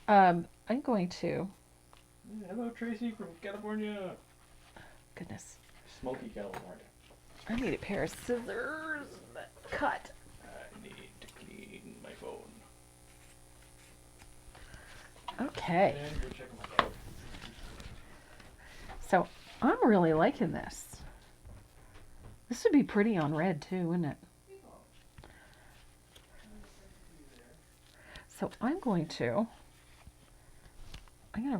I'm going to. Hello, Tracy from California. Goodness. Smoky California. I need a pair of scissors that cut. I need to clean my phone. Okay. And go check my dog. So I'm really liking this. This would be pretty on red too, wouldn't it? So I'm going to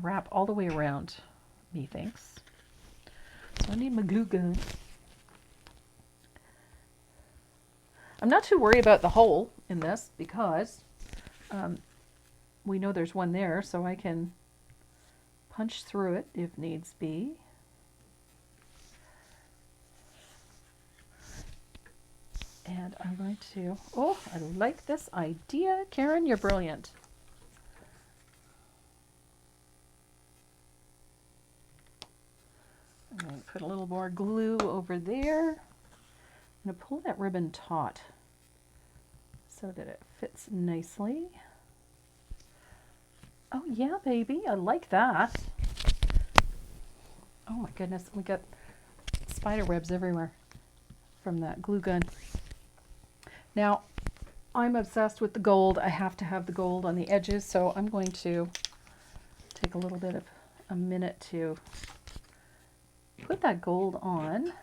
wrap all the way around, methinks. So I need my glue gun. I'm not too worried about the hole in this because we know there's one there, so I can punch through it if needs be. And I'm going to, oh, I like this idea. Karen, you're brilliant. I'm going to put a little more glue over there. I'm going to pull that ribbon taut so that it fits nicely. Oh yeah, baby, I like that. Oh my goodness, we got spider webs everywhere from that glue gun. Now, I'm obsessed with the gold. I have to have the gold on the edges, so I'm going to take a little bit of a minute to put that gold on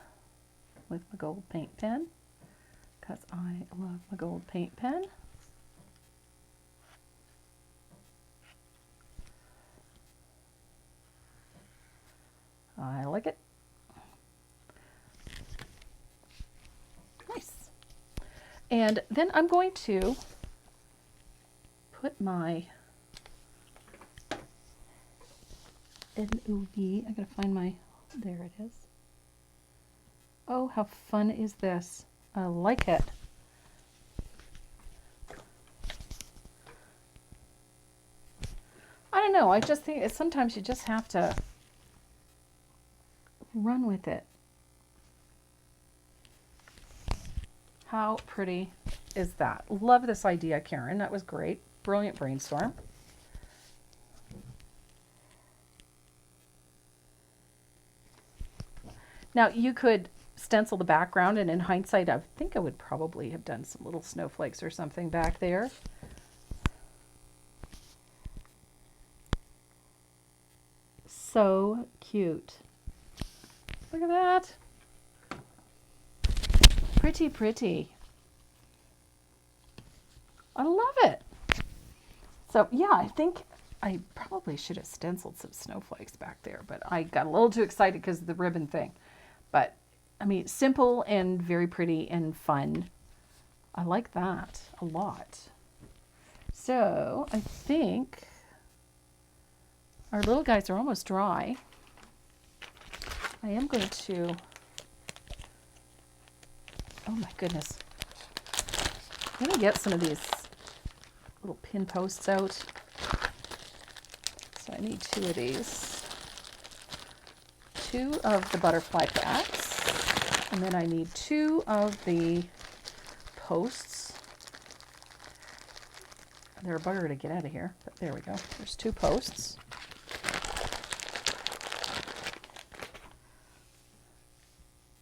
with my gold paint pen, because I love my gold paint pen. I like it. Nice. And then I'm going to put my NOV. I gotta find my, there it is. Oh, how fun is this? I like it. know. I just think sometimes you just have to run with it. How pretty is that? Love this idea, Karen. That was great. Brilliant brainstorm. Now, you could stencil the background, and in hindsight, I think I would probably have done some little snowflakes or something back there. So cute. Look at that. Pretty, pretty. I love it. So yeah, I think I probably should have stenciled some snowflakes back there, but I got a little too excited because of the ribbon thing. But I mean, simple and very pretty and fun. I like that a lot. So I think our little guys are almost dry. I am going to, oh my goodness. I'm going to get some of these little pin posts out. So I need 2 of these. 2 of the butterfly backs. And then I need 2 of the posts. They're a bugger to get out of here, but there we go. There's 2 posts.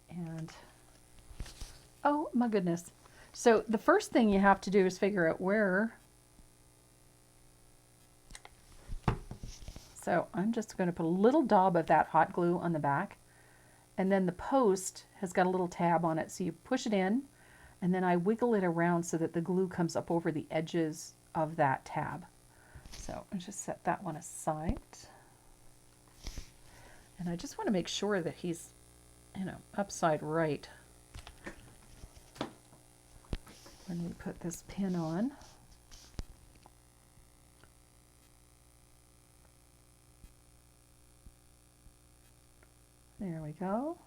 And, oh my goodness. So the first thing you have to do is figure out where. So I'm just going to put a little daub of that hot glue on the back. And then the post has got a little tab on it. So you push it in, and then I wiggle it around so that the glue comes up over the edges of that tab. So I'll just set that one aside. And I just want to make sure that he's, you know, upside right when we put this pin on. There we go.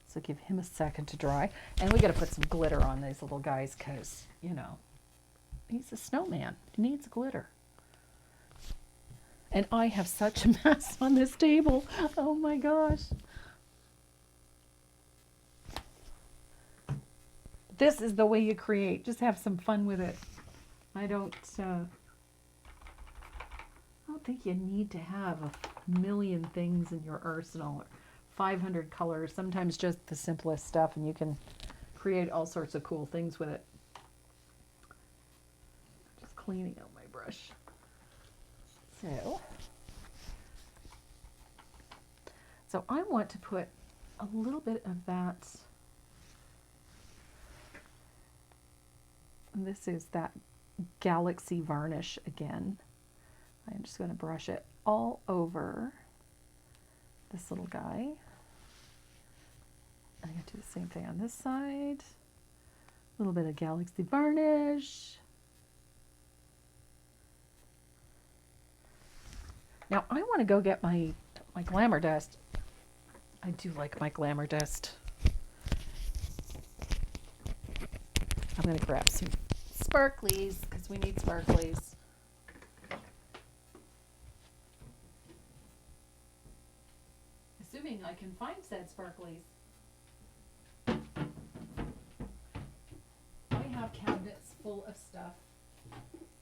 So give him a second to dry. And we got to put some glitter on these little guys because, you know, he's a snowman. He needs glitter. And I have such a mess on this table. Oh my gosh. This is the way you create. Just have some fun with it. I don't think you need to have a million things in your arsenal, or 500 colors. Sometimes just the simplest stuff, and you can create all sorts of cool things with it. Just cleaning out my brush. So I want to put a little bit of that. This is that Galaxy varnish again. I'm just going to brush it all over this little guy. I'm going to do the same thing on this side. A little bit of Galaxy varnish. Now I want to go get my glamour dust. I do like my glamour dust. I'm going to grab some sparklies because we need sparklies. Assuming I can find said sparklies. I have cabinets full of stuff.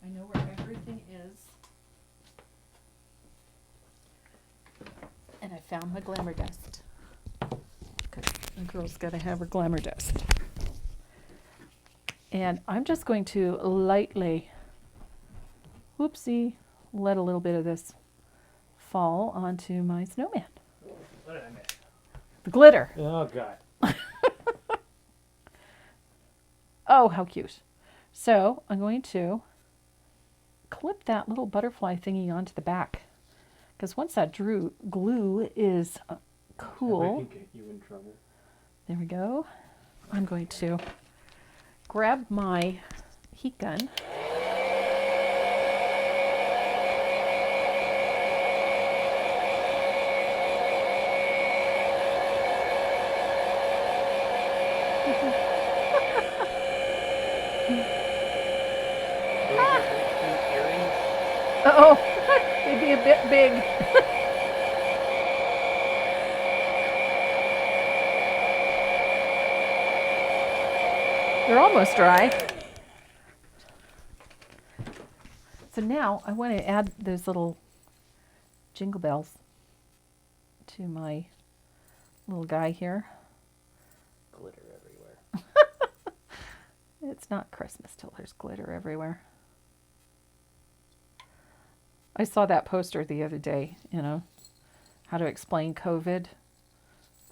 I know where everything is. And I found my glamour dust. Because the girl's got to have her glamour dust. And I'm just going to lightly, whoopsie, let a little bit of this fall onto my snowman. What did I miss? The glitter. Oh, God. Oh, how cute. So I'm going to clip that little butterfly thingy onto the back. Because once that glue is cool. I can get you in trouble. There we go. I'm going to grab my heat gun. Those are the earrings. Oh, bit big. They're almost dry. So now I want to add those little jingle bells to my little guy here. Glitter everywhere. It's not Christmas till there's glitter everywhere. I saw that poster the other day, you know, how to explain COVID.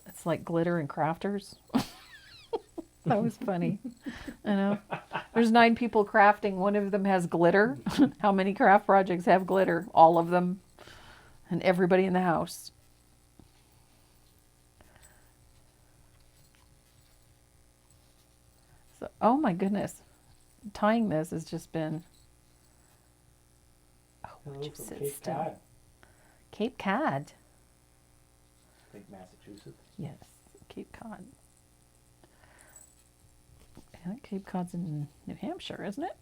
It's like glitter and crafters. That was funny. You know, there's 9 people crafting. One of them has glitter. How many craft projects have glitter? All of them. And everybody in the house. So, oh my goodness. Tying this has just been... Oh, would you sit Cape still? Cod. Cape Cod. I think Massachusetts. Yes, Cape Cod. I think Cape Cod's in New Hampshire, isn't it?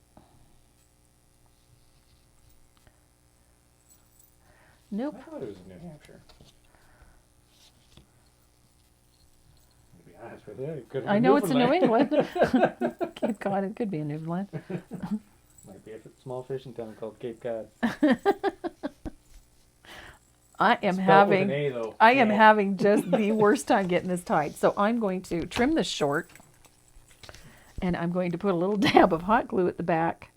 Nope. I thought it was in New Hampshire. To be honest with you, it could be I know it's in New Newfoundland. England. Cape Cod, it could be in Newfoundland. Might be a small fishing town called Cape Cod. I am Spelled with an having A, though. I am having just the worst time getting this tied. So I'm going to trim this short, and I'm going to put a little dab of hot glue at the back.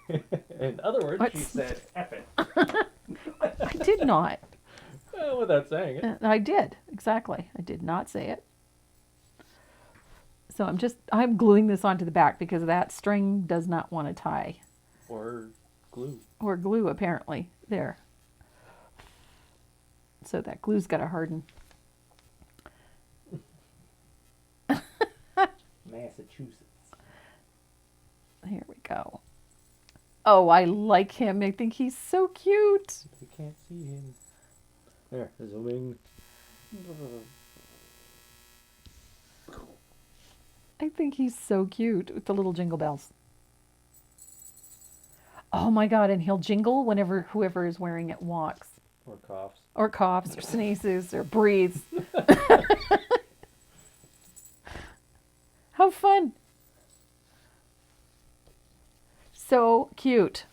In other words, she What's- said, F it. I did not. Well, without saying it. I did, exactly. I did not say it. So I'm gluing this onto the back because that string does not want to tie. Or glue. Or glue, apparently. There. So that glue's got to harden. Massachusetts. Here we go. Oh, I like him. I think he's so cute. We can't see him. There, there's a wing. I think he's so cute with the little jingle bells. Oh my God, and he'll jingle whenever whoever is wearing it walks. Or coughs. Or coughs, or sneezes, or breathes. How fun. So cute.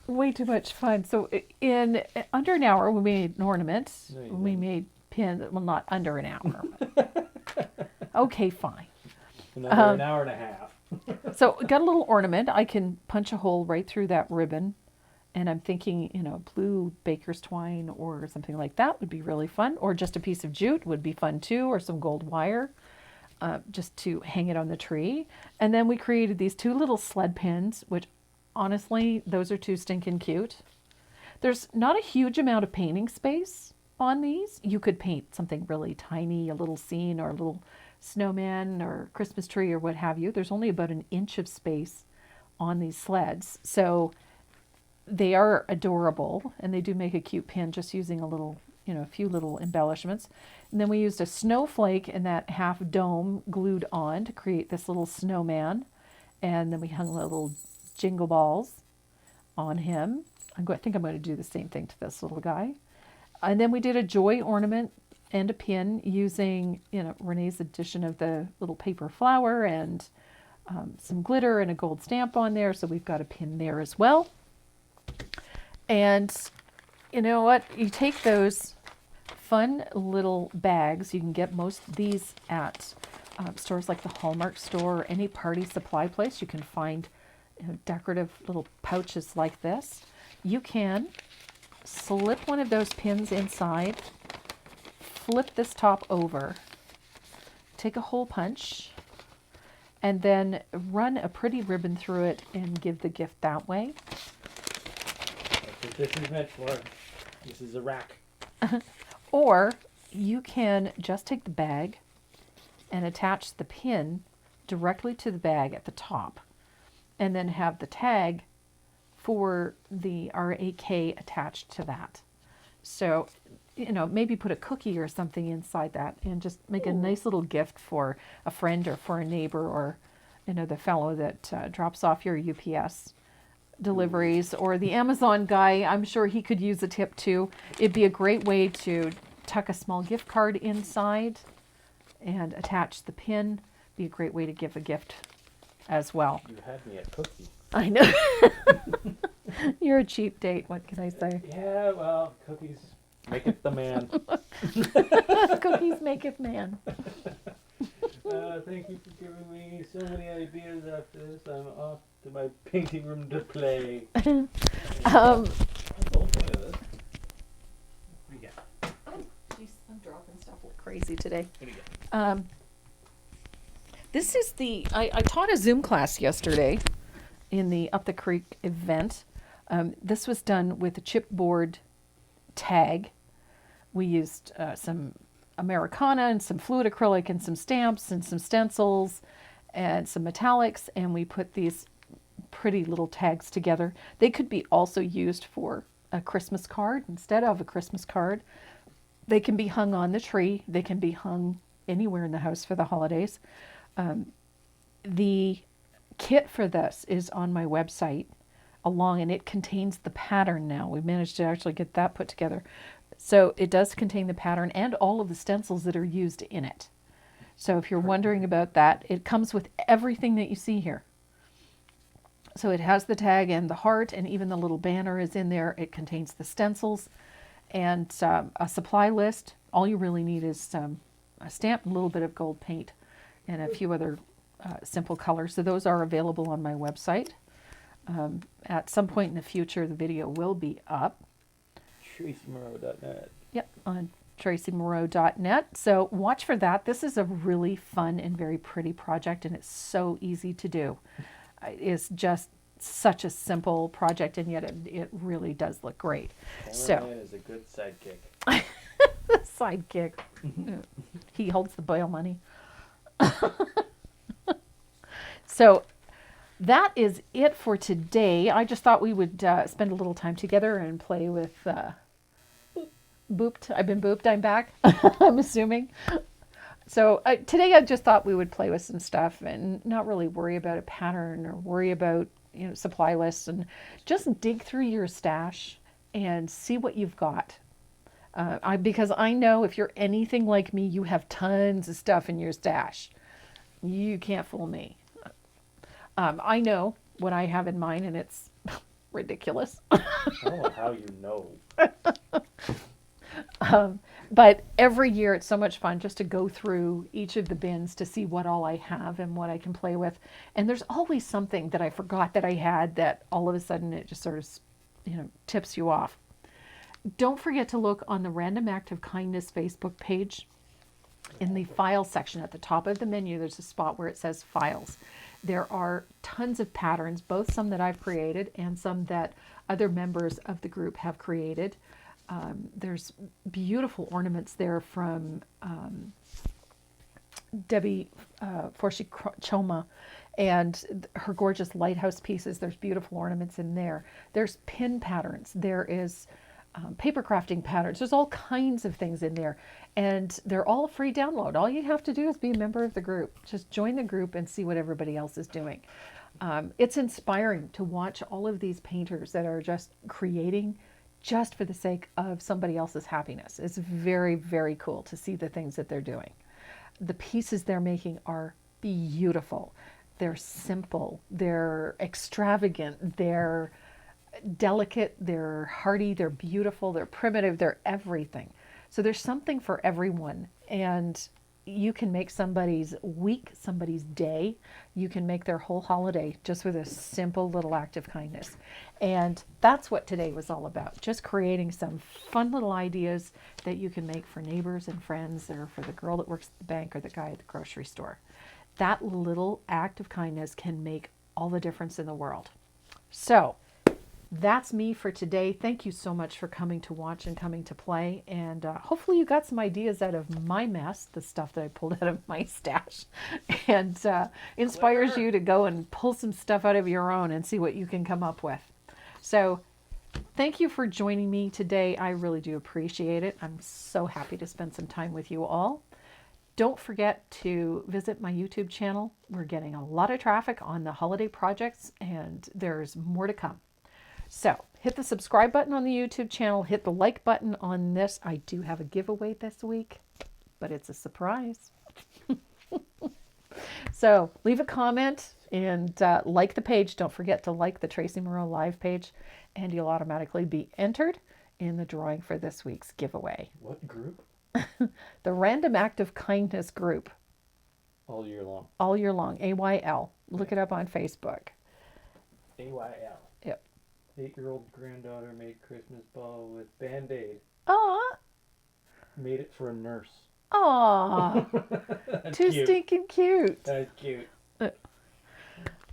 Way too much fun. So in under an hour, we made an ornament. No, you We didn't. made pins. Well, not under an hour. Okay, fine. Another an hour and a half. So got a little ornament. I can punch a hole right through that ribbon. And I'm thinking, you know, blue baker's twine or something like that would be really fun. Or just a piece of jute would be fun too, or some gold wire, just to hang it on the tree. And then we created these 2 little sled pins, which honestly, those are too stinking cute. There's not a huge amount of painting space on these. You could paint something really tiny, a little scene or a little snowman or Christmas tree or what have you. There's only about an inch of space on these sleds. So they are adorable, and they do make a cute pin just using a little, you know, a few little embellishments. And then we used a snowflake and that half dome glued on to create this little snowman. And then we hung little jingle balls on him. I think I'm going to do the same thing to this little guy. And then we did a joy ornament and a pin using, you know, Renee's addition of the little paper flower and some glitter and a gold stamp on there. So we've got a pin there as well. And you know what? You take those fun little bags. You can get most of these at stores like the Hallmark store or any party supply place. You can find, you know, decorative little pouches like this. You can slip one of those pins inside, flip this top over, take a hole punch, and then run a pretty ribbon through it and give the gift that way. That's what this is meant for. This is a rack. Or you can just take the bag and attach the pin directly to the bag at the top, and then have the tag for the RAK attached to that. So, you know, maybe put a cookie or something inside that and just make a nice little gift for a friend or for a neighbor or, you know, the fellow that drops off your UPS deliveries, or the Amazon guy, I'm sure he could use a tip too. It'd be a great way to tuck a small gift card inside and attach the pin. Be a great way to give a gift as well. You had me at cookie. I know. You're a cheap date, what can I say? Yeah, well, cookies maketh the man. Cookies maketh man. Thank you for giving me so many ideas after this. I'm off to my painting room to play. That's the whole point of this. What do you got? Oh, jeez, I'm dropping stuff like crazy today. What do you got? This is I taught a Zoom class yesterday in the Up the Creek event. This was done with a chipboard tag. We used some Americana and some fluid acrylic and some stamps and some stencils and some metallics, and we put these pretty little tags together. They could be also used for a Christmas card instead of a Christmas card. They can be hung on the tree. They can be hung anywhere in the house for the holidays. The kit for this is on my website and it contains the pattern now. We managed to actually get that put together. So it does contain the pattern and all of the stencils that are used in it. So if you're wondering about that, it comes with everything that you see here. So it has the tag and the heart, and even the little banner is in there. It contains the stencils and a supply list. All you really need is a stamp, a little bit of gold paint, and a few other simple colors. So those are available on my website. At some point in the future, the video will be up. TracyMoreau.net. Yep, on TracyMoreau.net. So watch for that. This is a really fun and very pretty project, and it's so easy to do. It's just such a simple project, and yet it really does look great. Cameraman is a good sidekick. Sidekick. He holds the bail money. So that is it for today. I just thought we would spend a little time together and play with Booped. I've been booped. I'm back. I'm assuming. So today I just thought we would play with some stuff and not really worry about a pattern or worry about supply lists, and just dig through your stash and see what you've got. Because I know if you're anything like me, you have tons of stuff in your stash. You can't fool me. I know what I have in mine, and it's ridiculous. I don't know how you know. But every year it's so much fun just to go through each of the bins to see what all I have and what I can play with. And there's always something that I forgot that I had that all of a sudden it just sort of, tips you off. Don't forget to look on the Random Act of Kindness Facebook page. In the file section at the top of the menu, there's a spot where it says files. There are tons of patterns, both some that I've created and some that other members of the group have created. There's beautiful ornaments there from Debbie Forshi-Choma and her gorgeous lighthouse pieces. There's beautiful ornaments in there. There's pin patterns. There is paper crafting patterns. There's all kinds of things in there, and they're all a free download. All you have to do is be a member of the group. Just join the group and see what everybody else is doing. It's inspiring to watch all of these painters that are just creating just for the sake of somebody else's happiness. It's very, very cool to see the things that they're doing. The pieces they're making are beautiful. They're simple. They're extravagant. They're delicate. They're hearty. They're beautiful. They're primitive. They're everything. So there's something for everyone. And you can make somebody's week, somebody's day. You can make their whole holiday just with a simple little act of kindness. And that's what today was all about. Just creating some fun little ideas that you can make for neighbors and friends, or for the girl that works at the bank or the guy at the grocery store. That little act of kindness can make all the difference in the world. So that's me for today. Thank you so much for coming to watch and coming to play. And hopefully you got some ideas out of my mess, the stuff that I pulled out of my stash, and inspires you to go and pull some stuff out of your own and see what you can come up with. So thank you for joining me today. I really do appreciate it. I'm so happy to spend some time with you all. Don't forget to visit my YouTube channel. We're getting a lot of traffic on the holiday projects, and there's more to come. So hit the subscribe button on the YouTube channel. Hit the like button on this. I do have a giveaway this week, but it's a surprise. So leave a comment and like the page. Don't forget to like the Tracy Moreau live page, and you'll automatically be entered in the drawing for this week's giveaway. What group? The Random Act of Kindness group. All year long. All year long. AYL. Look it up on Facebook. AYL. Yep. 8-year-old granddaughter made Christmas ball with Band-Aid. Aw. Made it for a nurse. Aw. Too cute. stinking cute. That's cute.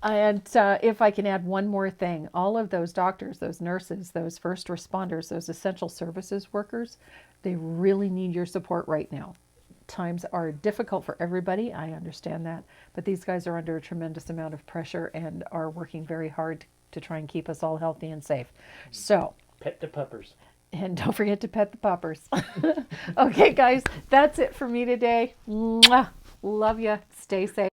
And if I can add one more thing, all of those doctors, those nurses, those first responders, those essential services workers, they really need your support right now. Times are difficult for everybody. I understand that. But these guys are under a tremendous amount of pressure and are working very hard to try and keep us all healthy and safe. So, Pet the puppers. and don't forget to pet the puppers. Okay, guys, that's it for me today. Mwah. Love you. Stay safe.